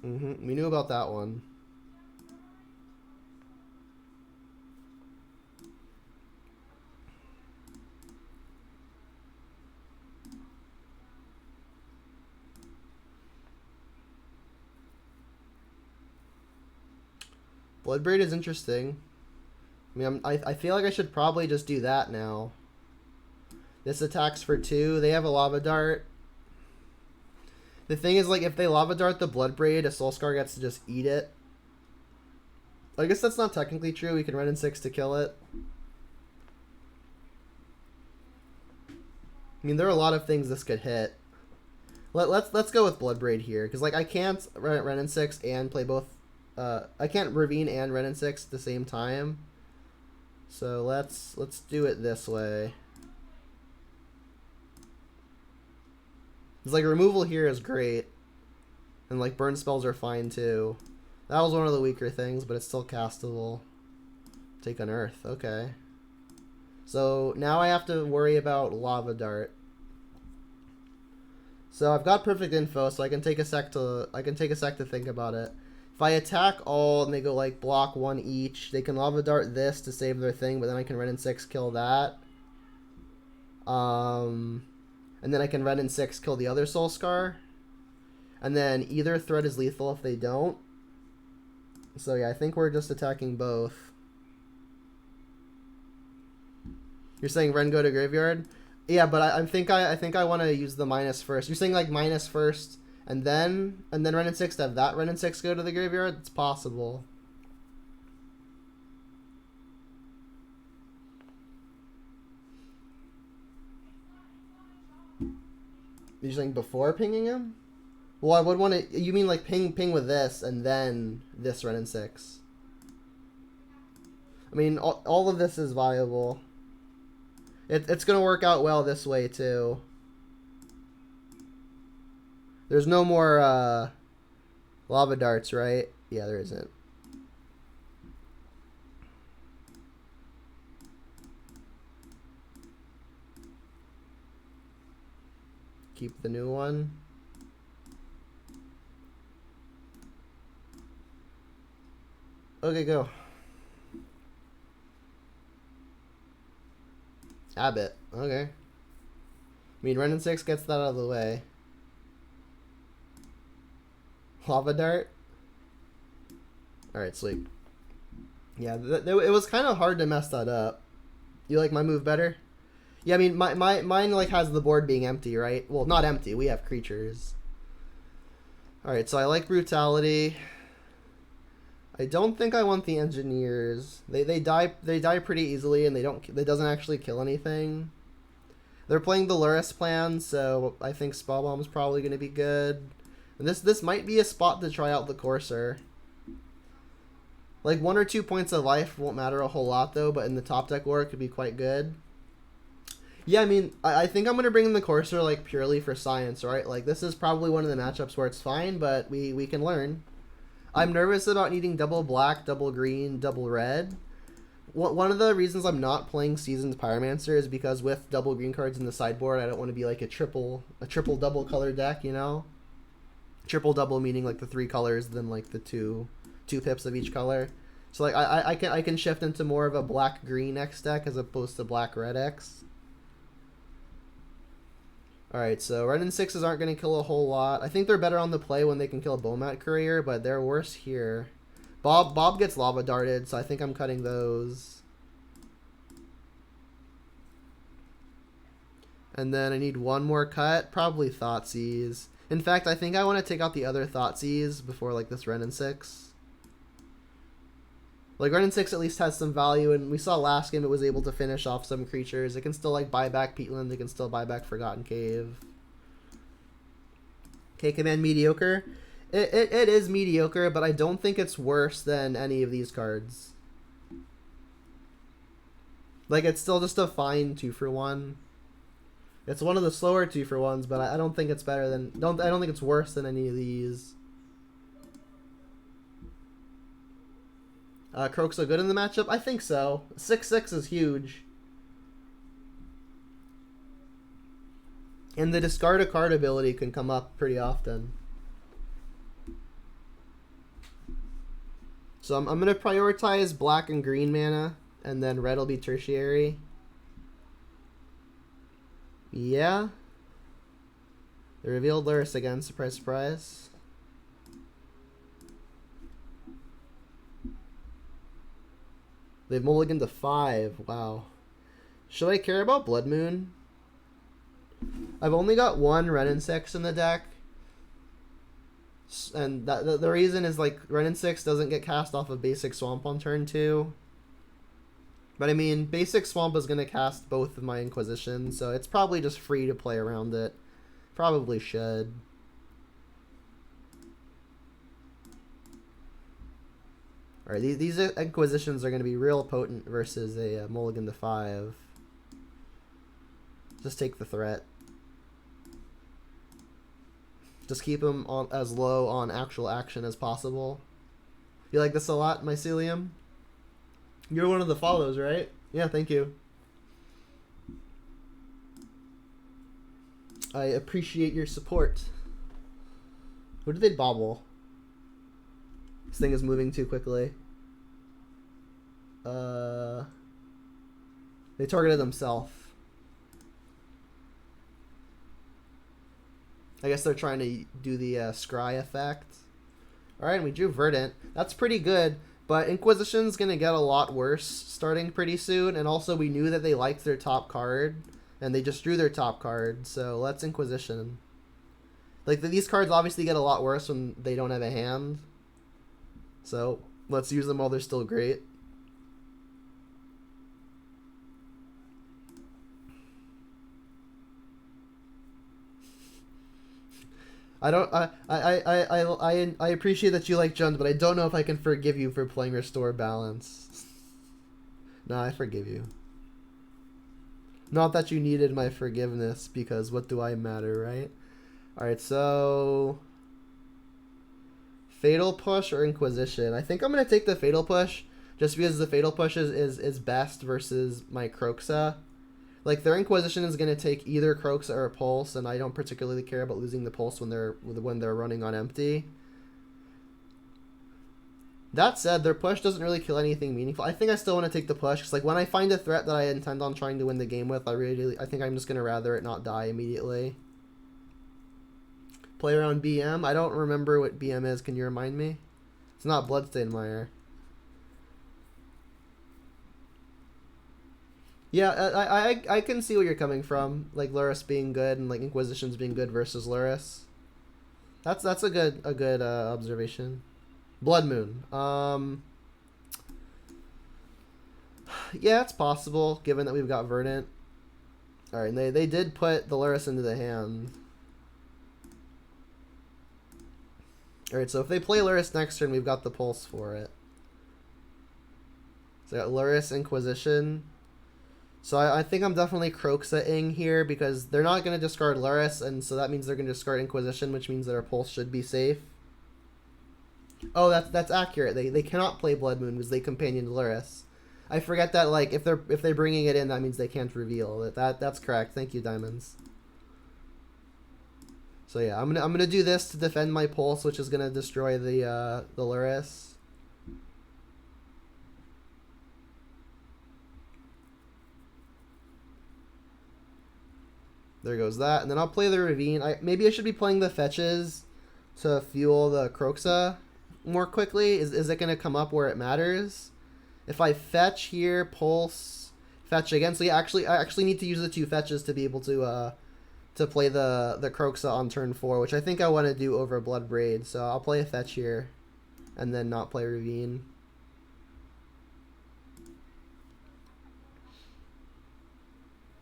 We knew about that one. Bloodbraid is interesting. I mean, I feel like I should probably just do that now. This attacks for 2. They have a lava dart. The thing is, like, if they lava dart the Bloodbraid, a Soulscar gets to just eat it. I guess that's not technically true. We can Ren and 6 to kill it. I mean, there are a lot of things this could hit. Let's go with Bloodbraid here, because like I can't Ren and 6 and play both. I can't Ravine and Ren and 6 at the same time. So let's do it this way. It's like removal here is great, and like burn spells are fine too. That was one of the weaker things, but it's still castable. Take an Earth, okay. So now I have to worry about Lava Dart. So I've got perfect info, so I can take a sec to think about it. If I attack all and they go like block 1 each, they can Lava Dart this to save their thing, but then I can Ren and 6 kill that. And then I can Ren and 6 kill the other Soulscar. And then either threat is lethal if they don't. So yeah, I think we're just attacking both. You're saying Ren go to graveyard? Yeah, but I think I want to use the minus first. You're saying like minus first and then Ren and 6 to have that Ren and 6 go to the graveyard? It's possible. You're saying before pinging him? Well, I would want to... You mean like ping with this and then this Ren and 6. I mean, all of this is viable. It's going to work out well this way, too. There's no more lava darts, right? Yeah, there isn't. Keep the new one. Okay, go. Abbott. Okay. I mean, Ren and 6 gets that out of the way. Lava Dart. Alright, sleep. Yeah, it was kind of hard to mess that up. You like my move better? Yeah, I mean, mine like has the board being empty, right? Well, not empty. We have creatures. Alright, so I like Brutality. I don't think I want the Engineers. They die pretty easily, and it doesn't actually kill anything. They're playing the Luris plan, so I think Spell Bomb's probably going to be good. And this might be a spot to try out the Courser. Like 1 or 2 points of life won't matter a whole lot though, but in the top deck war it could be quite good. Yeah, I mean, I think I'm going to bring in the Courser like purely for science, right? Like this is probably one of the matchups where it's fine, but we can learn. I'm nervous about needing double black, double green, double red. One of the reasons I'm not playing Seasoned Pyromancer is because with double green cards in the sideboard, I don't want to be like a triple double color deck, you know? Triple double meaning like the 3 colors, then like the two pips of each color. So like I can shift into more of a black green X deck as opposed to black red X. Alright, so Red and 6s aren't going to kill a whole lot. I think they're better on the play when they can kill a Bowmat Courier, but they're worse here. Bob gets Lava Darted, so I think I'm cutting those. And then I need one more cut, probably Thoughtseize. In fact, I think I want to take out the other Thoughtseize before like this Ren and 6. Like Ren and 6 at least has some value, and we saw last game it was able to finish off some creatures. It can still like buy back Peatland, it can still buy back Forgotten Cave. Okay, command mediocre. It is mediocre, but I don't think it's worse than any of these cards. Like, it's still just a fine 2-for-1. It's one of the slower 2-for-1s, but I don't think it's better than... I don't think it's worse than any of these. Kroxa good in the matchup? I think so. 6/6 is huge. And the discard a card ability can come up pretty often. So I'm going to prioritize black and green mana, and then red will be tertiary. Yeah. They revealed Luris again, surprise, surprise. They've mulliganed to 5, wow. Should I care about Blood Moon? I've only got one Ren and 6 in the deck. And the reason is like Ren and 6 doesn't get cast off of basic swamp on turn 2. But I mean, basic swamp is going to cast both of my Inquisition, so it's probably just free to play around it. Probably should. Alright, these Inquisitions are going to be real potent versus a mulligan to 5. Just take the threat. Just keep them on as low on actual action as possible. You like this a lot, Mycelium? You're one of the follows, right? Yeah, thank you. I appreciate your support. Who did they bobble? This thing is moving too quickly. They targeted themselves. I guess they're trying to do the scry effect. Alright, and we drew Verdant. That's pretty good, but Inquisition's going to get a lot worse starting pretty soon, and also we knew that they liked their top card, and they just drew their top card, so let's Inquisition. Like, these cards obviously get a lot worse when they don't have a hand, so let's use them while they're still great. I appreciate that you like Jones, but I don't know if I can forgive you for playing Restore Balance. No, I forgive you. Not that you needed my forgiveness, because what do I matter, right? Alright, so... Fatal Push or Inquisition? I think I'm going to take the Fatal Push, just because the Fatal Push is best versus my Kroxa. Like, their Inquisition is going to take either Kroxa or a Pulse, and I don't particularly care about losing the Pulse when they're running on empty. That said, their push doesn't really kill anything meaningful. I think I still want to take the push, because like, when I find a threat that I intend on trying to win the game with, I think I'm just going to rather it not die immediately. Play around BM? I don't remember what BM is. Can you remind me? It's not Bloodstained Mire. Yeah, I can see where you're coming from. Like Luris being good and like Inquisitions being good versus Luris. That's a good observation. Blood Moon. Yeah, it's possible given that we've got Verdant. Alright, and they did put the Lurrus into the hand. Alright, so if they play Lurrus next turn, we've got the Pulse for it. So I got Lurrus, Inquisition. So I think I'm definitely Kroxa-ing here because they're not going to discard Lurrus, and so that means they're going to discard Inquisition, which means that our Pulse should be safe. Oh, that's accurate. They cannot play Blood Moon because they companion Lurrus. I forget that, like, if they're bringing it in, that means they can't reveal. That's correct. Thank you, Diamonds. So yeah, I'm gonna do this to defend my Pulse, which is gonna destroy the Lurrus. There goes that, and then I'll play the Ravine. Maybe I should be playing the fetches to fuel the Kroxa more quickly. Is it gonna come up where it matters? If I fetch here, Pulse, fetch again. So yeah, I actually need to use the 2 fetches to be able to play the Kroxa on turn 4, which I think I want to do over Blood Braid. So I'll play a fetch here, and then not play Ravine.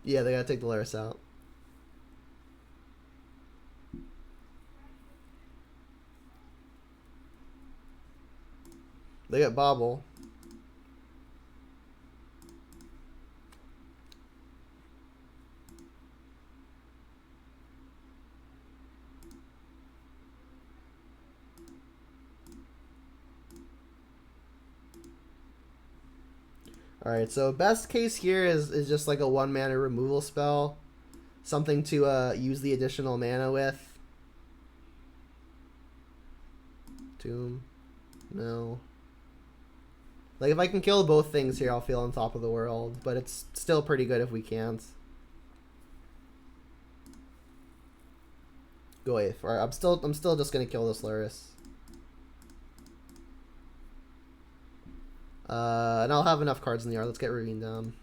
Yeah, they gotta take the Lurrus out. They got Bobble. Alright, so best case here is just like a 1 mana removal spell. Something to use the additional mana with. Tomb. No. Like, if I can kill both things here, I'll feel on top of the world. But it's still pretty good if we can't. Go away. Alright, I'm still just gonna kill this Lurrus. And I'll have enough cards in the yard. Let's get Ravine down.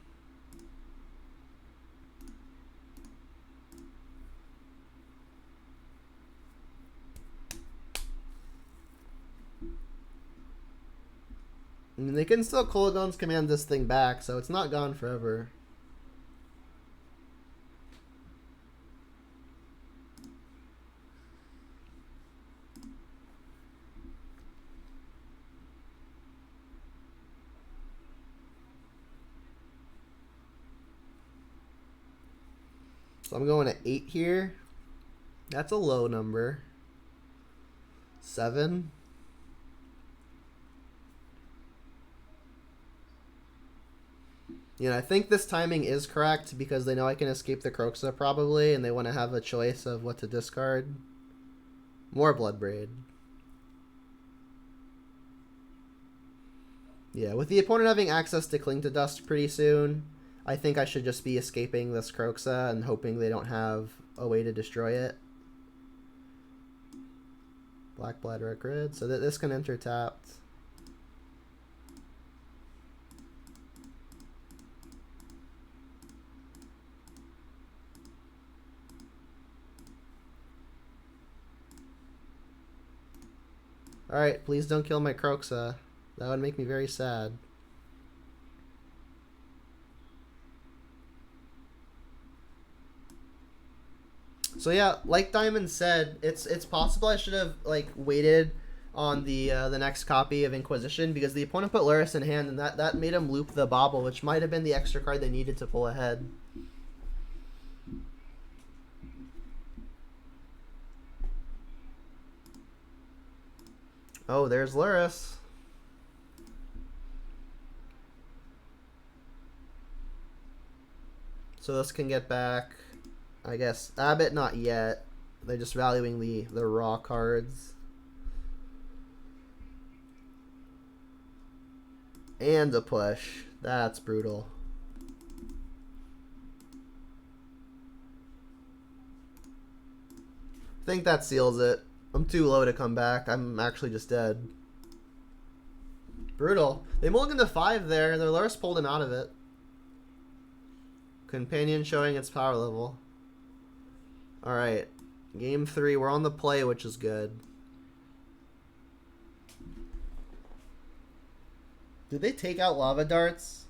I mean, they can still cooldowns command this thing back, so it's not gone forever. So I'm going to 8 here. That's a low number. 7. You know, I think this timing is correct because they know I can escape the Kroxa probably, and they want to have a choice of what to discard. More Blood Braid. Yeah, with the opponent having access to Cling to Dust pretty soon, I think I should just be escaping this Kroxa and hoping they don't have a way to destroy it. Black Bladder Grid, so that this can enter tapped. Alright, please don't kill my Kroxa. That would make me very sad. So yeah, like Diamond said, it's possible I should have like waited on the next copy of Inquisition because the opponent put Lurrus in hand and that made him loop the Bobble, which might have been the extra card they needed to pull ahead. Oh, there's Lurrus. So this can get back, I guess. Abbott, not yet. They're just valuing the raw cards. And a push. That's brutal. I think that seals it. I'm too low to come back. I'm actually just dead. Brutal. They mulliganed to 5 there. Their Lurrus pulled him out of it. Companion showing its power level. Alright. Game 3. We're on the play, which is good. Did they take out Lava Darts?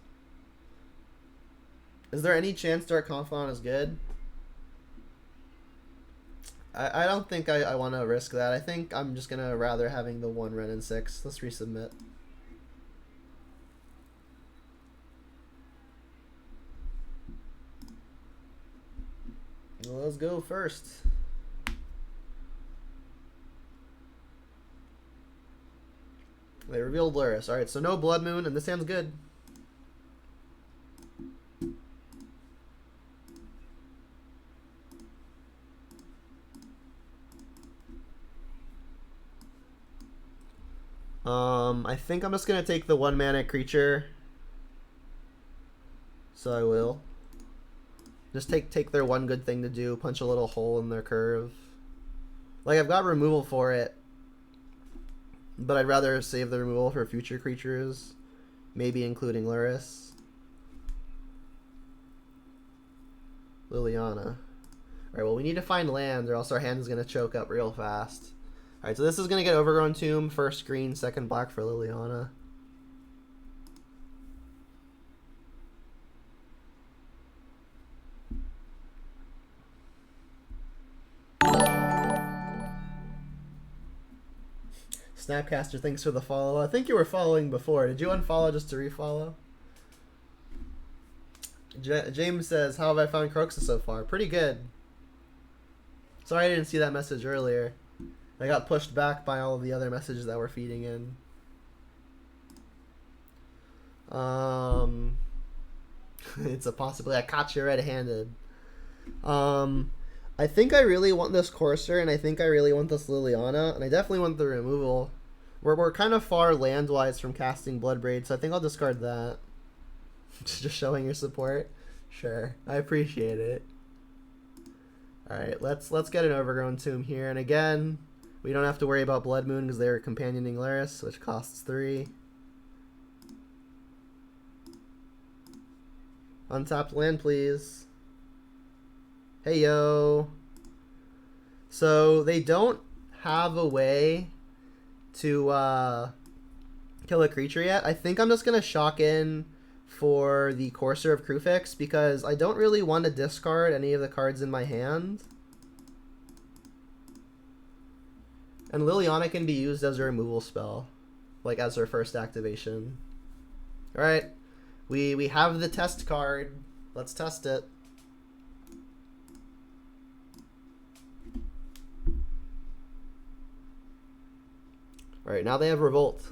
Is there any chance Dark Confidant is good? I don't think I want to risk that. I think I'm just going to rather having the 1 Ren and 6. Let's resubmit. Well, let's go first. They revealed Luris. Alright, so no Blood Moon, and this hand's good. I think I'm just gonna take the 1 mana creature. So I will. Just take their one good thing to do, punch a little hole in their curve. Like, I've got removal for it, but I'd rather save the removal for future creatures, maybe including Luris. Liliana. Alright, well, we need to find land or else our hand is going to choke up real fast. Alright, so this is going to get Overgrown Tomb, first green, second black for Liliana. Snapcaster, thanks for the follow. I think you were following before. Did you unfollow just to refollow? James says, how have I found Croxa so far? Pretty good. Sorry I didn't see that message earlier. I got pushed back by all of the other messages that were feeding in. It's a possibility. I caught you red-handed. I think I really want this Courser, and I think I really want this Liliana, and I definitely want the removal. We're kind of far land-wise from casting Bloodbraid, so I think I'll discard that. Just showing your support? Sure. I appreciate it. Alright, let's get an Overgrown Tomb here, and again, we don't have to worry about Blood Moon because they're companioning Luris, which costs 3. Untapped land, please. Hey, yo. So, they don't have a way to kill a creature yet. I think I'm just going to shock in for the Courser of Kruphix because I don't really want to discard any of the cards in my hand. And Liliana can be used as a removal spell, like as her first activation. Alright, we have the test card. Let's test it. Alright, now they have Revolt.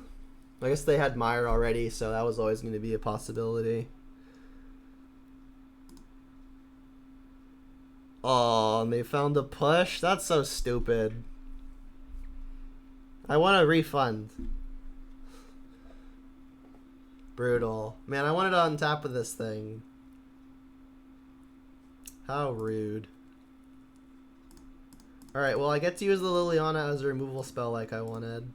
I guess they had Mire already, so that was always going to be a possibility. Oh, and they found a push? That's so stupid. I want a refund. Brutal. Man, I wanted to untap with this thing. How rude. Alright, well I get to use the Liliana as a removal spell like I wanted.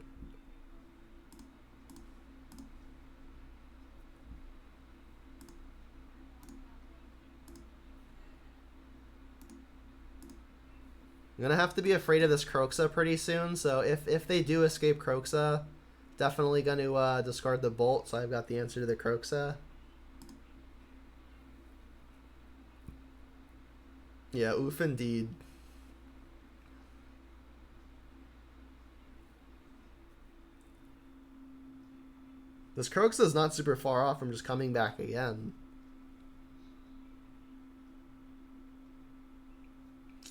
I'm gonna have to be afraid of this Croxa pretty soon, so if they do escape Croxa, definitely gonna discard the Bolt, so I've got the answer to the Croxa. Yeah, oof indeed. This Croxa is not super far off from just coming back again.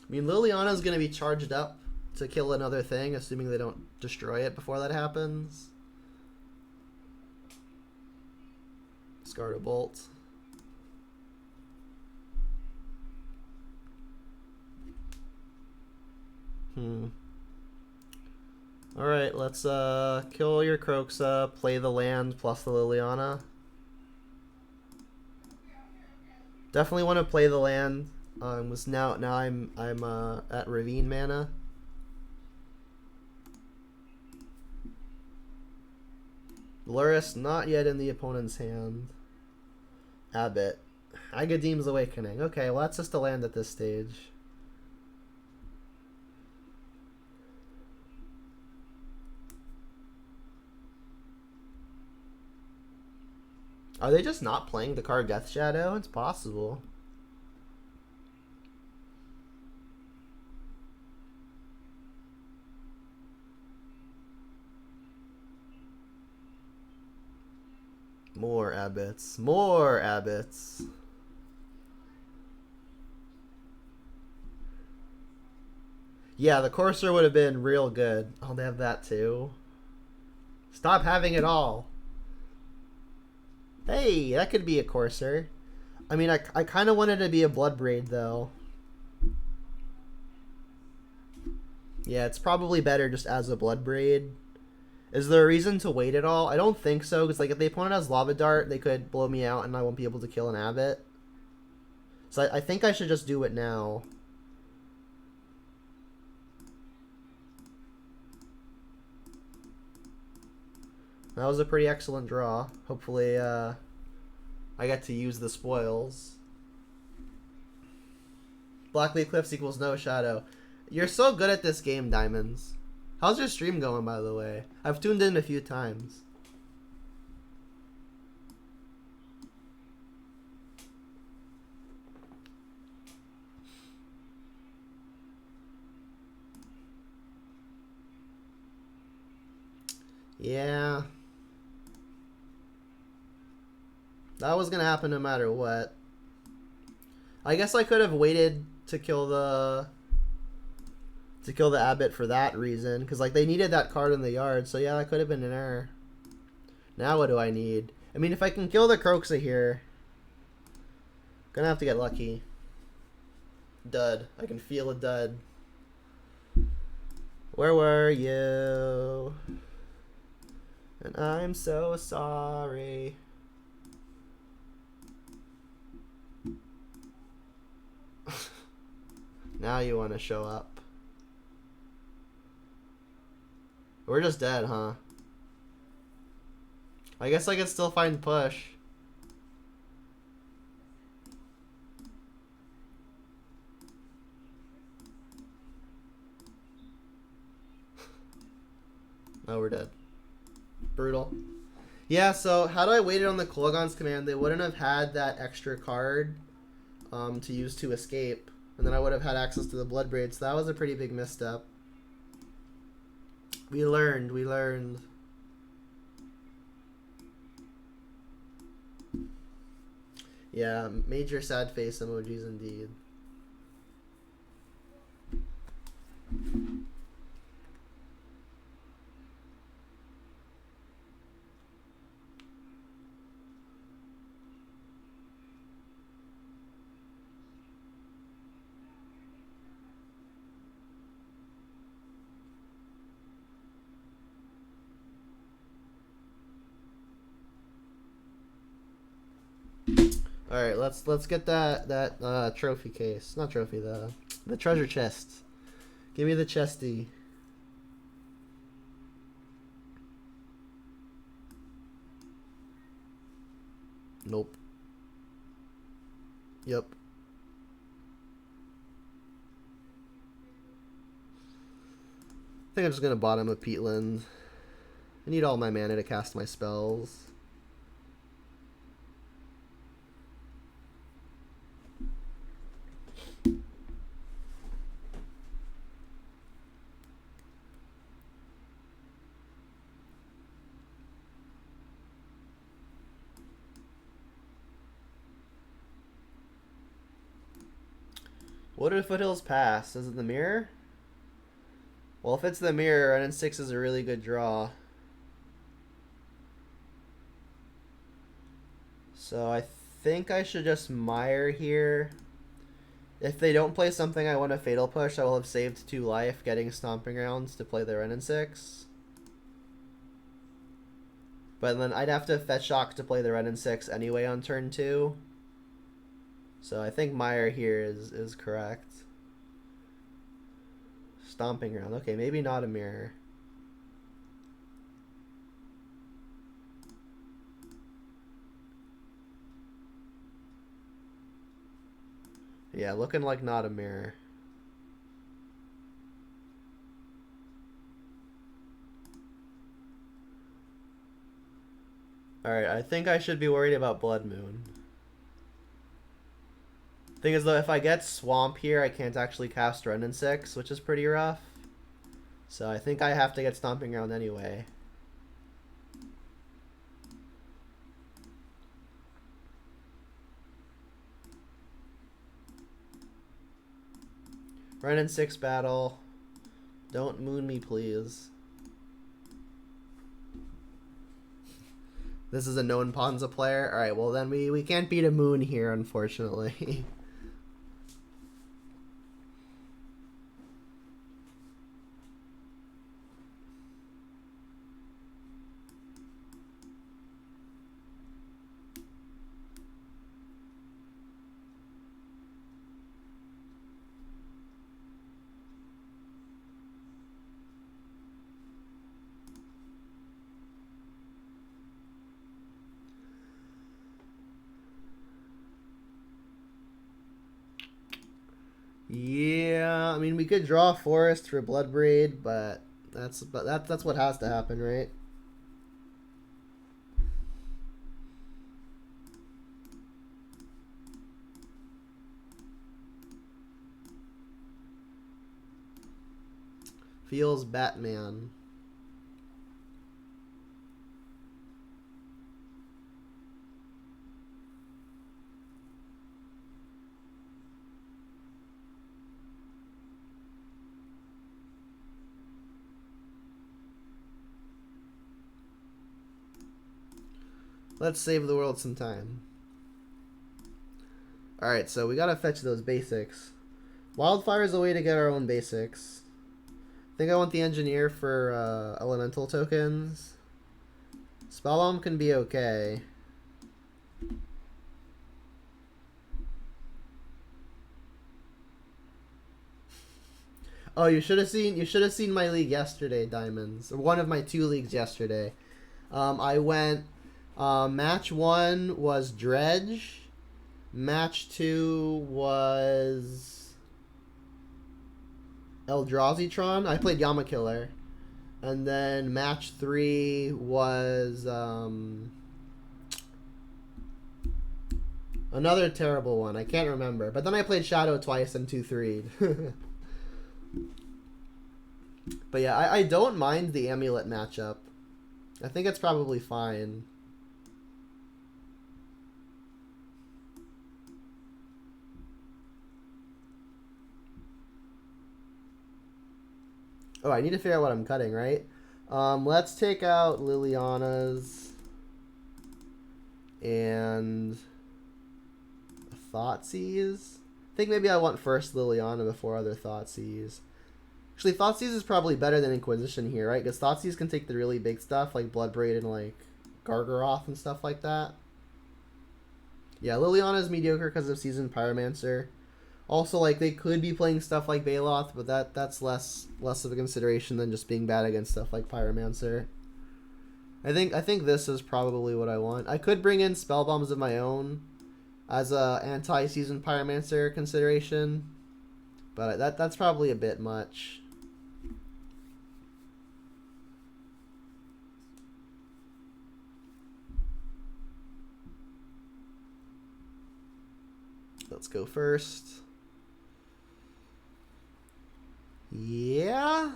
I mean, Liliana's going to be charged up to kill another thing, assuming they don't destroy it before that happens. Discard a Bolt. Alright, let's kill your Croxa, play the land plus the Liliana. Definitely want to play the land. Now I'm at Ravine mana. Luris not yet in the opponent's hand. Abbott. Agadim's Awakening. Okay, well that's just a land at this stage. Are they just not playing the card Death Shadow? It's possible. More abbots. More abbots. Yeah, the Courser would have been real good. Oh, they have that too. Stop having it all. Hey, that could be a Courser. I mean, I kind of wanted to be a Bloodbraid, though. Yeah, it's probably better just as a Bloodbraid. Is there a reason to wait at all? I don't think so, because like if the opponent has Lava Dart, they could blow me out and I won't be able to kill an Abbot. So I think I should just do it now. That was a pretty excellent draw. Hopefully, I get to use the spoils. Blackleaf Cliffs equals no shadow. You're so good at this game, Diamonds. How's your stream going, by the way? I've tuned in a few times. Yeah. That was gonna happen no matter what. I guess I could have waited to kill the Abbot for that reason, because like they needed that card in the yard. So yeah, that could have been an error. Now what do I need? I mean, if I can kill the Croxa here, gonna have to get lucky. Dud. I can feel a dud. Where were you? And I'm so sorry. Now you want to show up. We're just dead, huh? I guess I can still find push. Oh, we're dead. Brutal. Yeah, so had I waited on the Kolaghan's command, they wouldn't have had that extra card to use to escape. And then I would have had access to the Bloodbraid, so that was a pretty big misstep. We learned, we learned. Yeah, major sad face emojis indeed. All right, let's get that trophy case. Not trophy, the treasure chest. Give me the chesty. Nope. Yep. I think I'm just gonna bottom a Peatland. I need all my mana to cast my spells. What did Foothills pass? Is it the mirror? Well, if it's the mirror, Ren 6 is a really good draw. So I think I should just mire here. If they don't play something I want to Fatal Push, I will have saved 2 life, getting Stomping Grounds to play the Ren 6. But then I'd have to Fetch Shock to play the Ren 6 anyway on turn 2. So I think Mire here is correct. Stomping Ground. Okay, maybe not a mirror. Yeah, looking like not a mirror. Alright, I think I should be worried about Blood Moon. Thing is, though, if I get Swamp here, I can't actually cast Renin 6, which is pretty rough. So I think I have to get Stomping Ground anyway. Renin 6 battle. Don't moon me, please. This is a known Ponza player? Alright, well then we can't beat a moon here, unfortunately. Yeah, I mean we could draw a forest for Bloodbraid, but that's what has to happen, right? Feels Batman. Let's save the world some time. Alright, so we gotta fetch those basics. Wildfire is a way to get our own basics. I think I want the Engineer for elemental tokens. Spellbomb can be okay. Oh, you should have seen my league yesterday, Diamonds. Or one of my 2 leagues yesterday. I went match 1 was Dredge. Match 2 was Eldrazi Tron. I played Yamakiller. And then match 3 was another terrible one. I can't remember. But then I played Shadow twice and 2-3'd. But yeah, I don't mind the Amulet matchup. I think it's probably fine. Oh, I need to figure out what I'm cutting, right? Let's take out Liliana's and Thoughtseize. I think maybe I want first Liliana before other Thoughtseize. Actually, Thoughtseize is probably better than Inquisition here, right? Because Thoughtseize can take the really big stuff, like Bloodbraid and, like, Gargaroth and stuff like that. Yeah, Liliana is mediocre because of Seasoned Pyromancer. Also, like, they could be playing stuff like Baloth, but that's less of a consideration than just being bad against stuff like Pyromancer. I think this is probably what I want. I could bring in Spellbombs of my own as a anti-Seasoned Pyromancer consideration, but that's probably a bit much. Let's go first. Yeah.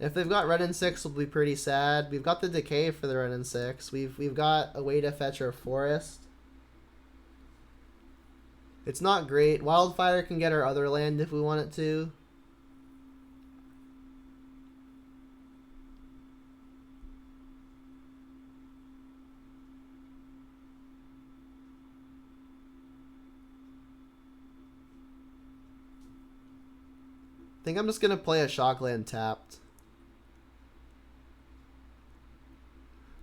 If they've got Renin 6, we'll be pretty sad. We've got the Decay for the Renin 6. We've got a way to fetch our forest. It's not great. Wildfire can get our other land if we want it to. I think I'm just going to play a Shockland tapped.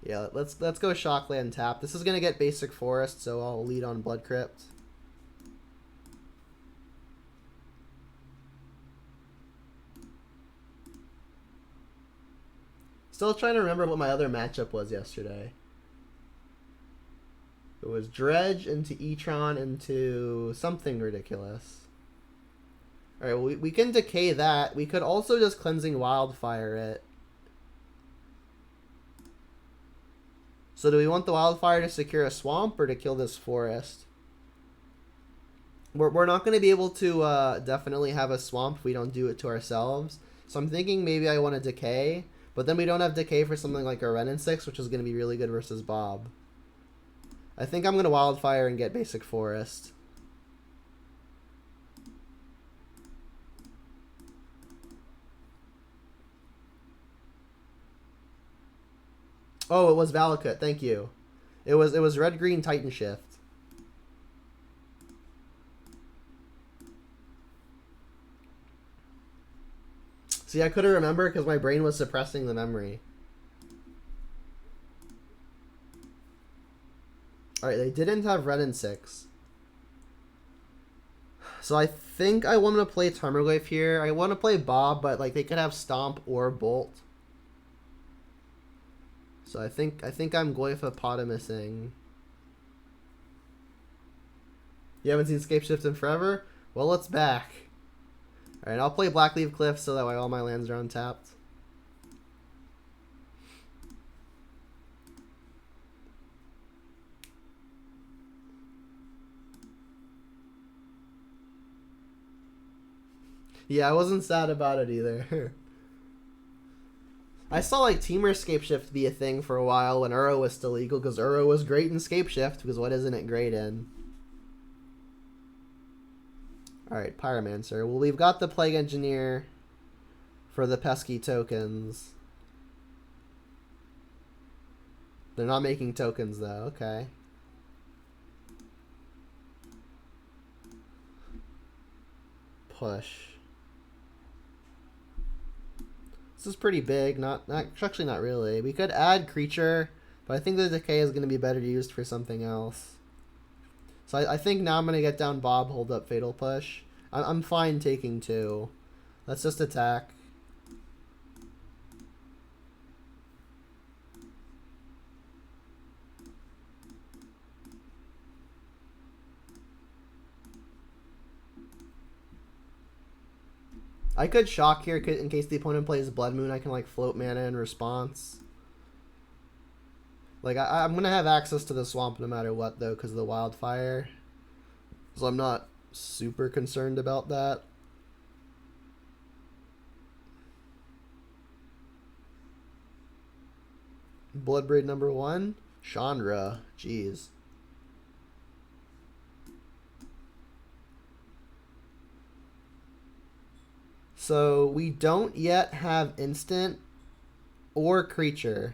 Yeah, let's go Shockland tapped. This is going to get basic forest, so I'll lead on Blood Crypt. Still trying to remember what my other matchup was yesterday. It was Dredge into E-Tron into something ridiculous. Alright, well, we can decay that. We could also just Cleansing Wildfire it. So do we want the wildfire to secure a swamp or to kill this forest? We're not going to be able to definitely have a swamp if we don't do it to ourselves. So I'm thinking maybe I want to decay, but then we don't have decay for something like a Ren and 6, which is going to be really good versus Bob. I think I'm going to wildfire and get basic forest. Oh, it was Valakut. Thank you. It was red green Titan Shift. See, I couldn't remember because my brain was suppressing the memory. Alright, they didn't have Ren and 6. So I think I want to play Tarmogoyf here. I want to play Bob, but like they could have Stomp or Bolt. So I think I'm Goyphopotamusing. You haven't seen Scape Shift in forever? Well, it's back. Alright, I'll play Blackleaf Cliff so that way all my lands are untapped. Yeah, I wasn't sad about it either. I saw like Teamer Scape Shift be a thing for a while when Uro was still legal, because Uro was great in Scape Shift, because what isn't it great in? Alright, Pyromancer. Well, we've got the Plague Engineer for the pesky tokens. They're not making tokens though, okay. Push. This is pretty big, actually not really. We could add creature, but I think the decay is going to be better used for something else. So I think now I'm going to get down Bob, hold up Fatal Push. I'm fine taking 2. Let's just attack. I could shock here in case the opponent plays Blood Moon. I can like float mana in response. Like I'm going to have access to the swamp no matter what though because of the wildfire. So I'm not super concerned about that. Bloodbraid number 1. Chandra. Jeez. So we don't yet have instant or creature.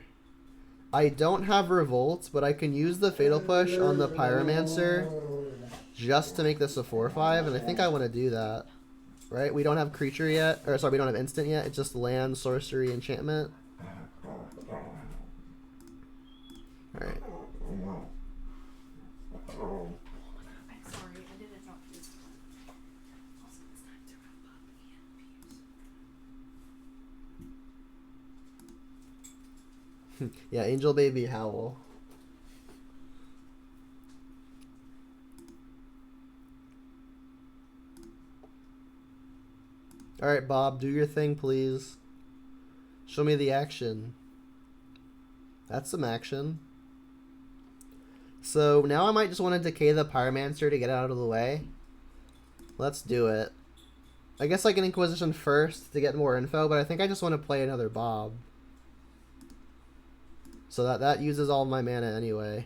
I don't have Revolt, but I can use the Fatal Push on the Pyromancer just to make this a 4/5, and I think I want to do that. Right? We don't have creature yet, or sorry, we don't have instant yet. It's just land, sorcery, enchantment. All right. Yeah, Angel Baby Howl. Alright, Bob, do your thing, please. Show me the action. That's some action. So now I might just want to decay the Pyromancer to get out of the way. Let's do it. I guess like an Inquisition first to get more info, but I think I just want to play another Bob. So that uses all my mana anyway.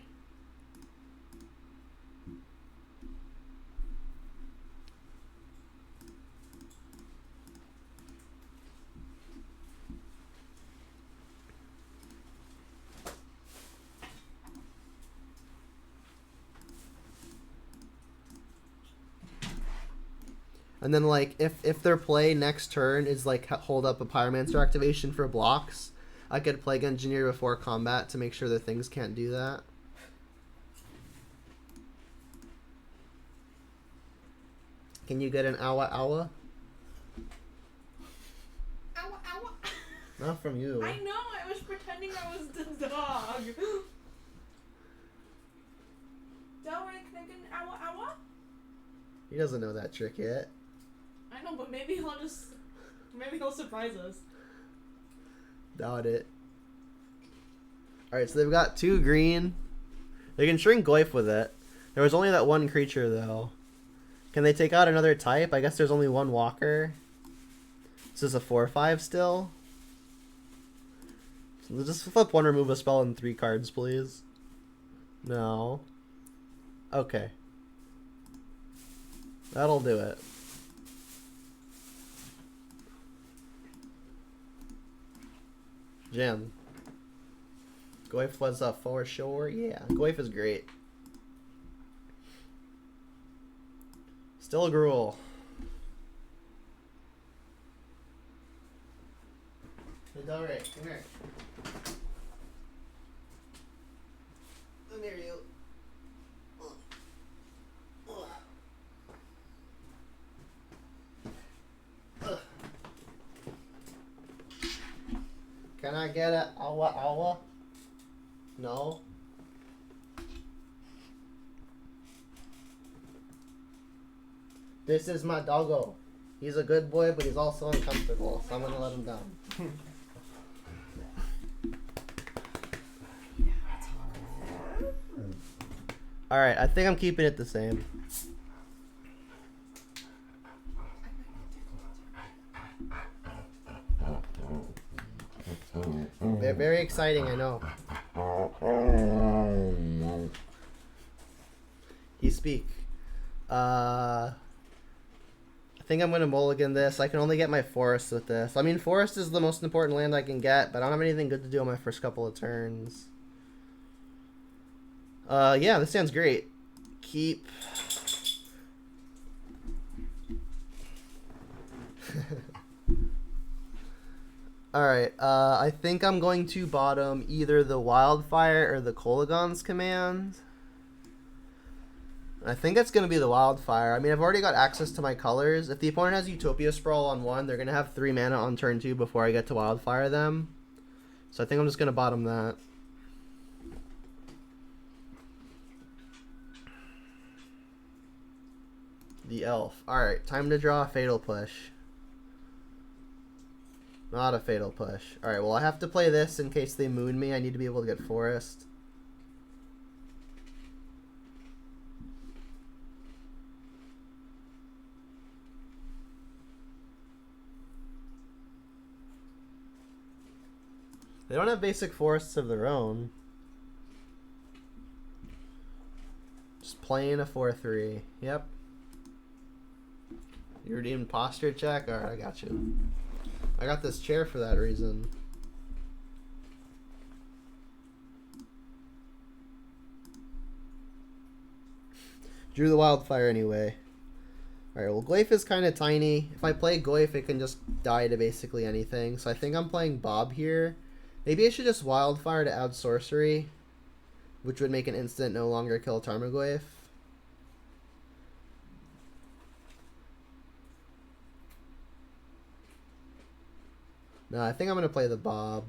And then like if their play next turn is like hold up a Pyromancer activation for blocks, I could Plague Engineer before combat to make sure that things can't do that. Can you get an Awa Awa? Awa Awa. Not from you. I know, I was pretending I was the dog. Delray, can I get an Awa Awa? He doesn't know that trick yet. I know, but maybe he'll surprise us. Doubt it. Alright, so they've got 2 green. They can shrink Goyf with it. There was only that 1 creature, though. Can they take out another type? I guess there's only 1 walker. This is a 4/5 still. So just flip 1, remove a spell, and 3 cards, please. No. Okay. That'll do it. Jim. Goyf was up for sure. Yeah, Goyf is great. Still Gruul. Hey, Delray, come here. Come here, you. Can I get a awa? No. This is my doggo. He's a good boy, but he's also uncomfortable, so I'm gonna let him down. Alright, I think I'm keeping it the same. They're very exciting, I know. You speak. I think I'm gonna mulligan this. I can only get my forest with this. I mean, forest is the most important land I can get, but I don't have anything good to do on my first couple of turns. Yeah, this sounds great. Keep. Alright, I think I'm going to bottom either the Wildfire or the Kolaghan's Command. I think it's going to be the Wildfire. I mean, I've already got access to my colors. If the opponent has Utopia Sprawl on 1, they're going to have 3 mana on turn 2 before I get to Wildfire them. So I think I'm just going to bottom that. The Elf. Alright, time to draw a Fatal Push. Not a Fatal Push. Alright, well I have to play this in case they moon me. I need to be able to get Forest. They don't have basic forests of their own. Just playing a 4/3. Yep. You redeemed posture check? Alright, I got you. I got this chair for that reason. Drew the Wildfire anyway. Alright, well Goyf is kind of tiny. If I play Goyf, it can just die to basically anything. So I think I'm playing Bob here. Maybe I should just Wildfire to add sorcery, which would make an instant no longer kill Tarmogoyf. No, I think I'm going to play the Bob.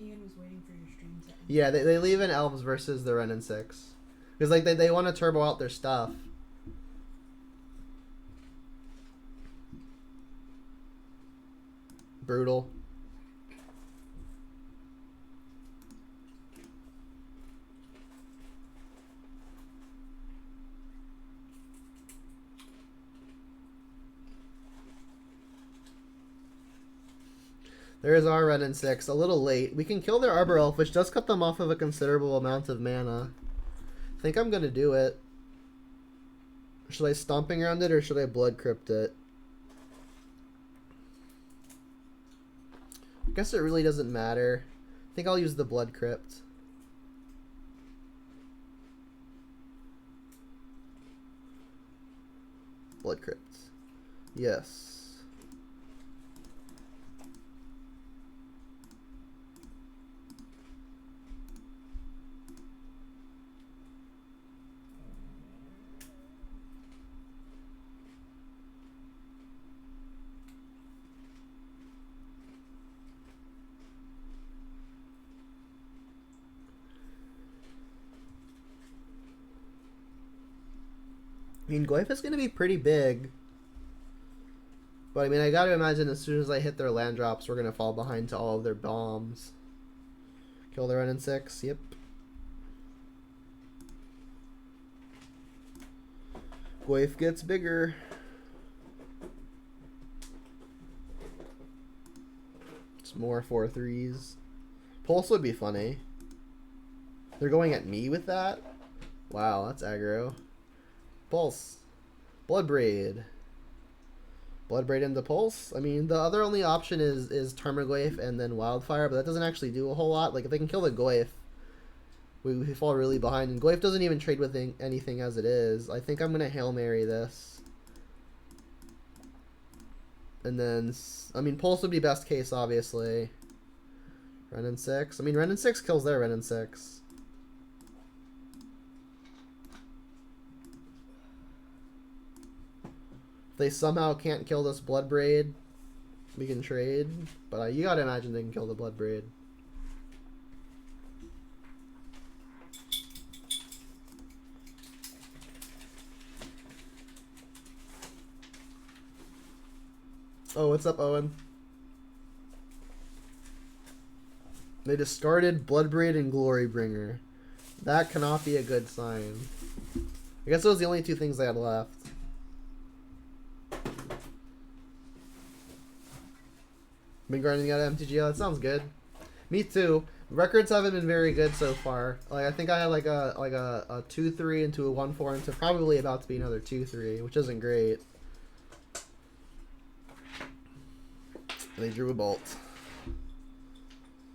Ian was waiting for your stream to end. Yeah, they leave in Elves versus the Ren and 6. Because like they want to turbo out their stuff. Brutal. There is our Ren and 6. A little late. We can kill their Arbor Elf, which does cut them off of a considerable amount of mana. I think I'm going to do it. Should I Stomping around it or should I Blood Crypt it? I guess it really doesn't matter. I think I'll use the Blood Crypt. Blood Crypt. Yes. I mean, Goyf is going to be pretty big. But I mean, I gotta imagine as soon as I hit their land drops, we're gonna fall behind to all of their bombs. Kill the Renin 6, yep. Goyf gets bigger. It's more 4/3s. Pulse would be funny. They're going at me with that? Wow, that's aggro. Pulse. Bloodbraid. Bloodbraid into Pulse? I mean, the other only option is Tarmogoyf and then Wildfire, but that doesn't actually do a whole lot. Like, if they can kill the Goyf, we fall really behind. And Goyf doesn't even trade with anything as it is. I think I'm going to Hail Mary this. And then, I mean, Pulse would be best case, obviously. Renin 6. I mean, Renin 6 kills their Renin 6. If they somehow can't kill this Bloodbraid, we can trade. But you gotta imagine they can kill the Bloodbraid. Oh, what's up, Owen? They discarded Bloodbraid and Glorybringer. That cannot be a good sign. I guess those are the only two things they had left. Been grinding out MTGO. That sounds good. Me too. Records haven't been very good so far. Like, I think I had like a 2-3 into a 1-4 into probably about to be another 2-3, which isn't great. They drew a bolt.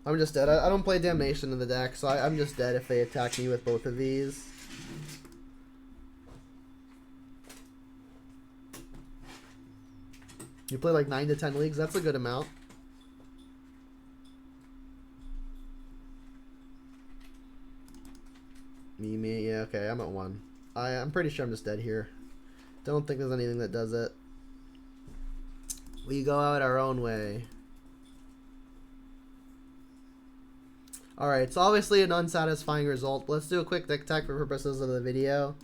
I'm just dead. I don't play Damnation in the deck, so I'm just dead if they attack me with both of these. You play like 9 to 10 leagues? That's a good amount. Me, yeah, okay, I'm at 1. I'm pretty sure I'm just dead here. Don't think there's anything that does it. We go out our own way. Alright, it's obviously an unsatisfying result. Let's do a quick deck tech for purposes of the video.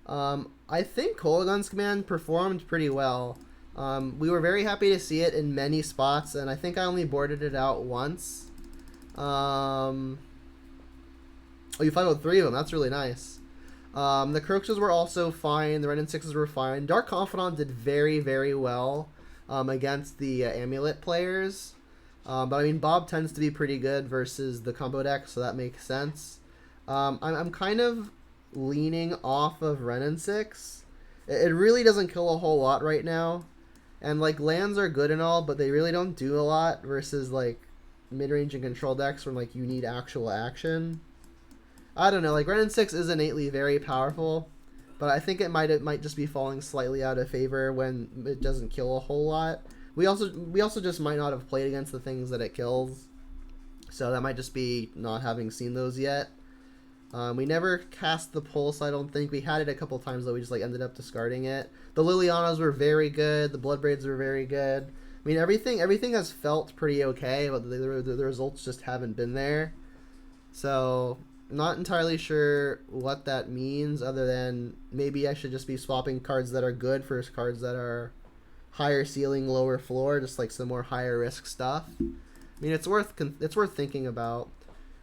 I think Kolaghan's Command performed pretty well. We were very happy to see it in many spots, and I think I only boarded it out once. Oh, you followed 3 of them. That's really nice. The Croxes were also fine. The Renin 6s were fine. Dark Confidant did very, very well against the Amulet players. But I mean, Bob tends to be pretty good versus the combo deck, so that makes sense. I'm kind of leaning off of Renin 6. It really doesn't kill a whole lot right now. And, like, lands are good and all, but they really don't do a lot versus, like, mid-range and control decks where, like, you need actual action. I don't know, like, Renin 6 is innately very powerful, but I think it might just be falling slightly out of favor when it doesn't kill a whole lot. We also just might not have played against the things that it kills, so that might just be not having seen those yet. We never cast the Pulse, I don't think. We had it a couple times, though. We just like ended up discarding it. The Lilianas were very good. The Bloodbraids were very good. I mean, everything has felt pretty okay, but the results just haven't been there. So, not entirely sure what that means, other than maybe I should just be swapping cards that are good for cards that are higher ceiling, lower floor, just like some more higher risk stuff. I mean, it's worth thinking about.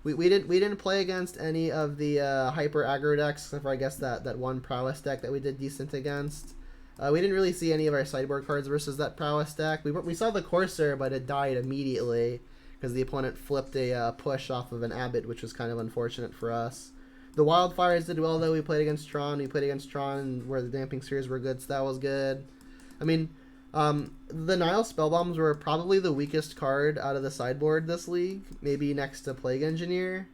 We didn't play against any of the hyper aggro decks, except for I guess that one Prowess deck that we did decent against. We didn't really see any of our sideboard cards versus that Prowess deck. We saw the Corsair, but it died immediately because the opponent flipped a push off of an Abbot, which was kind of unfortunate for us. The Wildfires did well, though. We played against Tron. We played against Tron where the Damping Spheres were good, so that was good. I mean, the Nile Spellbombs were probably the weakest card out of the sideboard this league, maybe next to Plague Engineer.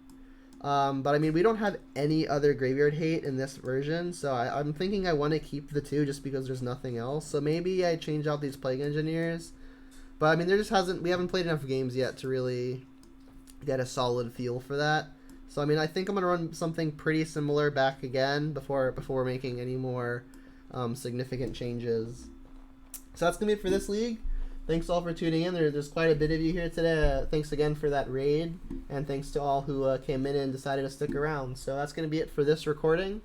But I mean, we don't have any other graveyard hate in this version, so I'm thinking I want to keep the 2 just because there's nothing else. So maybe I change out these Plague Engineers. But I mean, we haven't played enough games yet to really get a solid feel for that. So I mean, I think I'm gonna run something pretty similar back again before making any more significant changes. So that's going to be it for this league. Thanks all for tuning in. There's quite a bit of you here today. Thanks again for that raid. And thanks to all who came in and decided to stick around. So that's going to be it for this recording.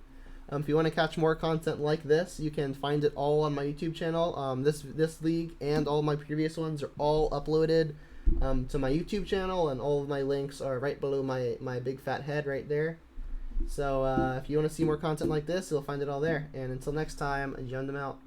If you want to catch more content like this, you can find it all on my YouTube channel. This league and all my previous ones are all uploaded to my YouTube channel, and all of my links are right below my big fat head right there. So if you want to see more content like this, you'll find it all there. And until next time, Jundam out.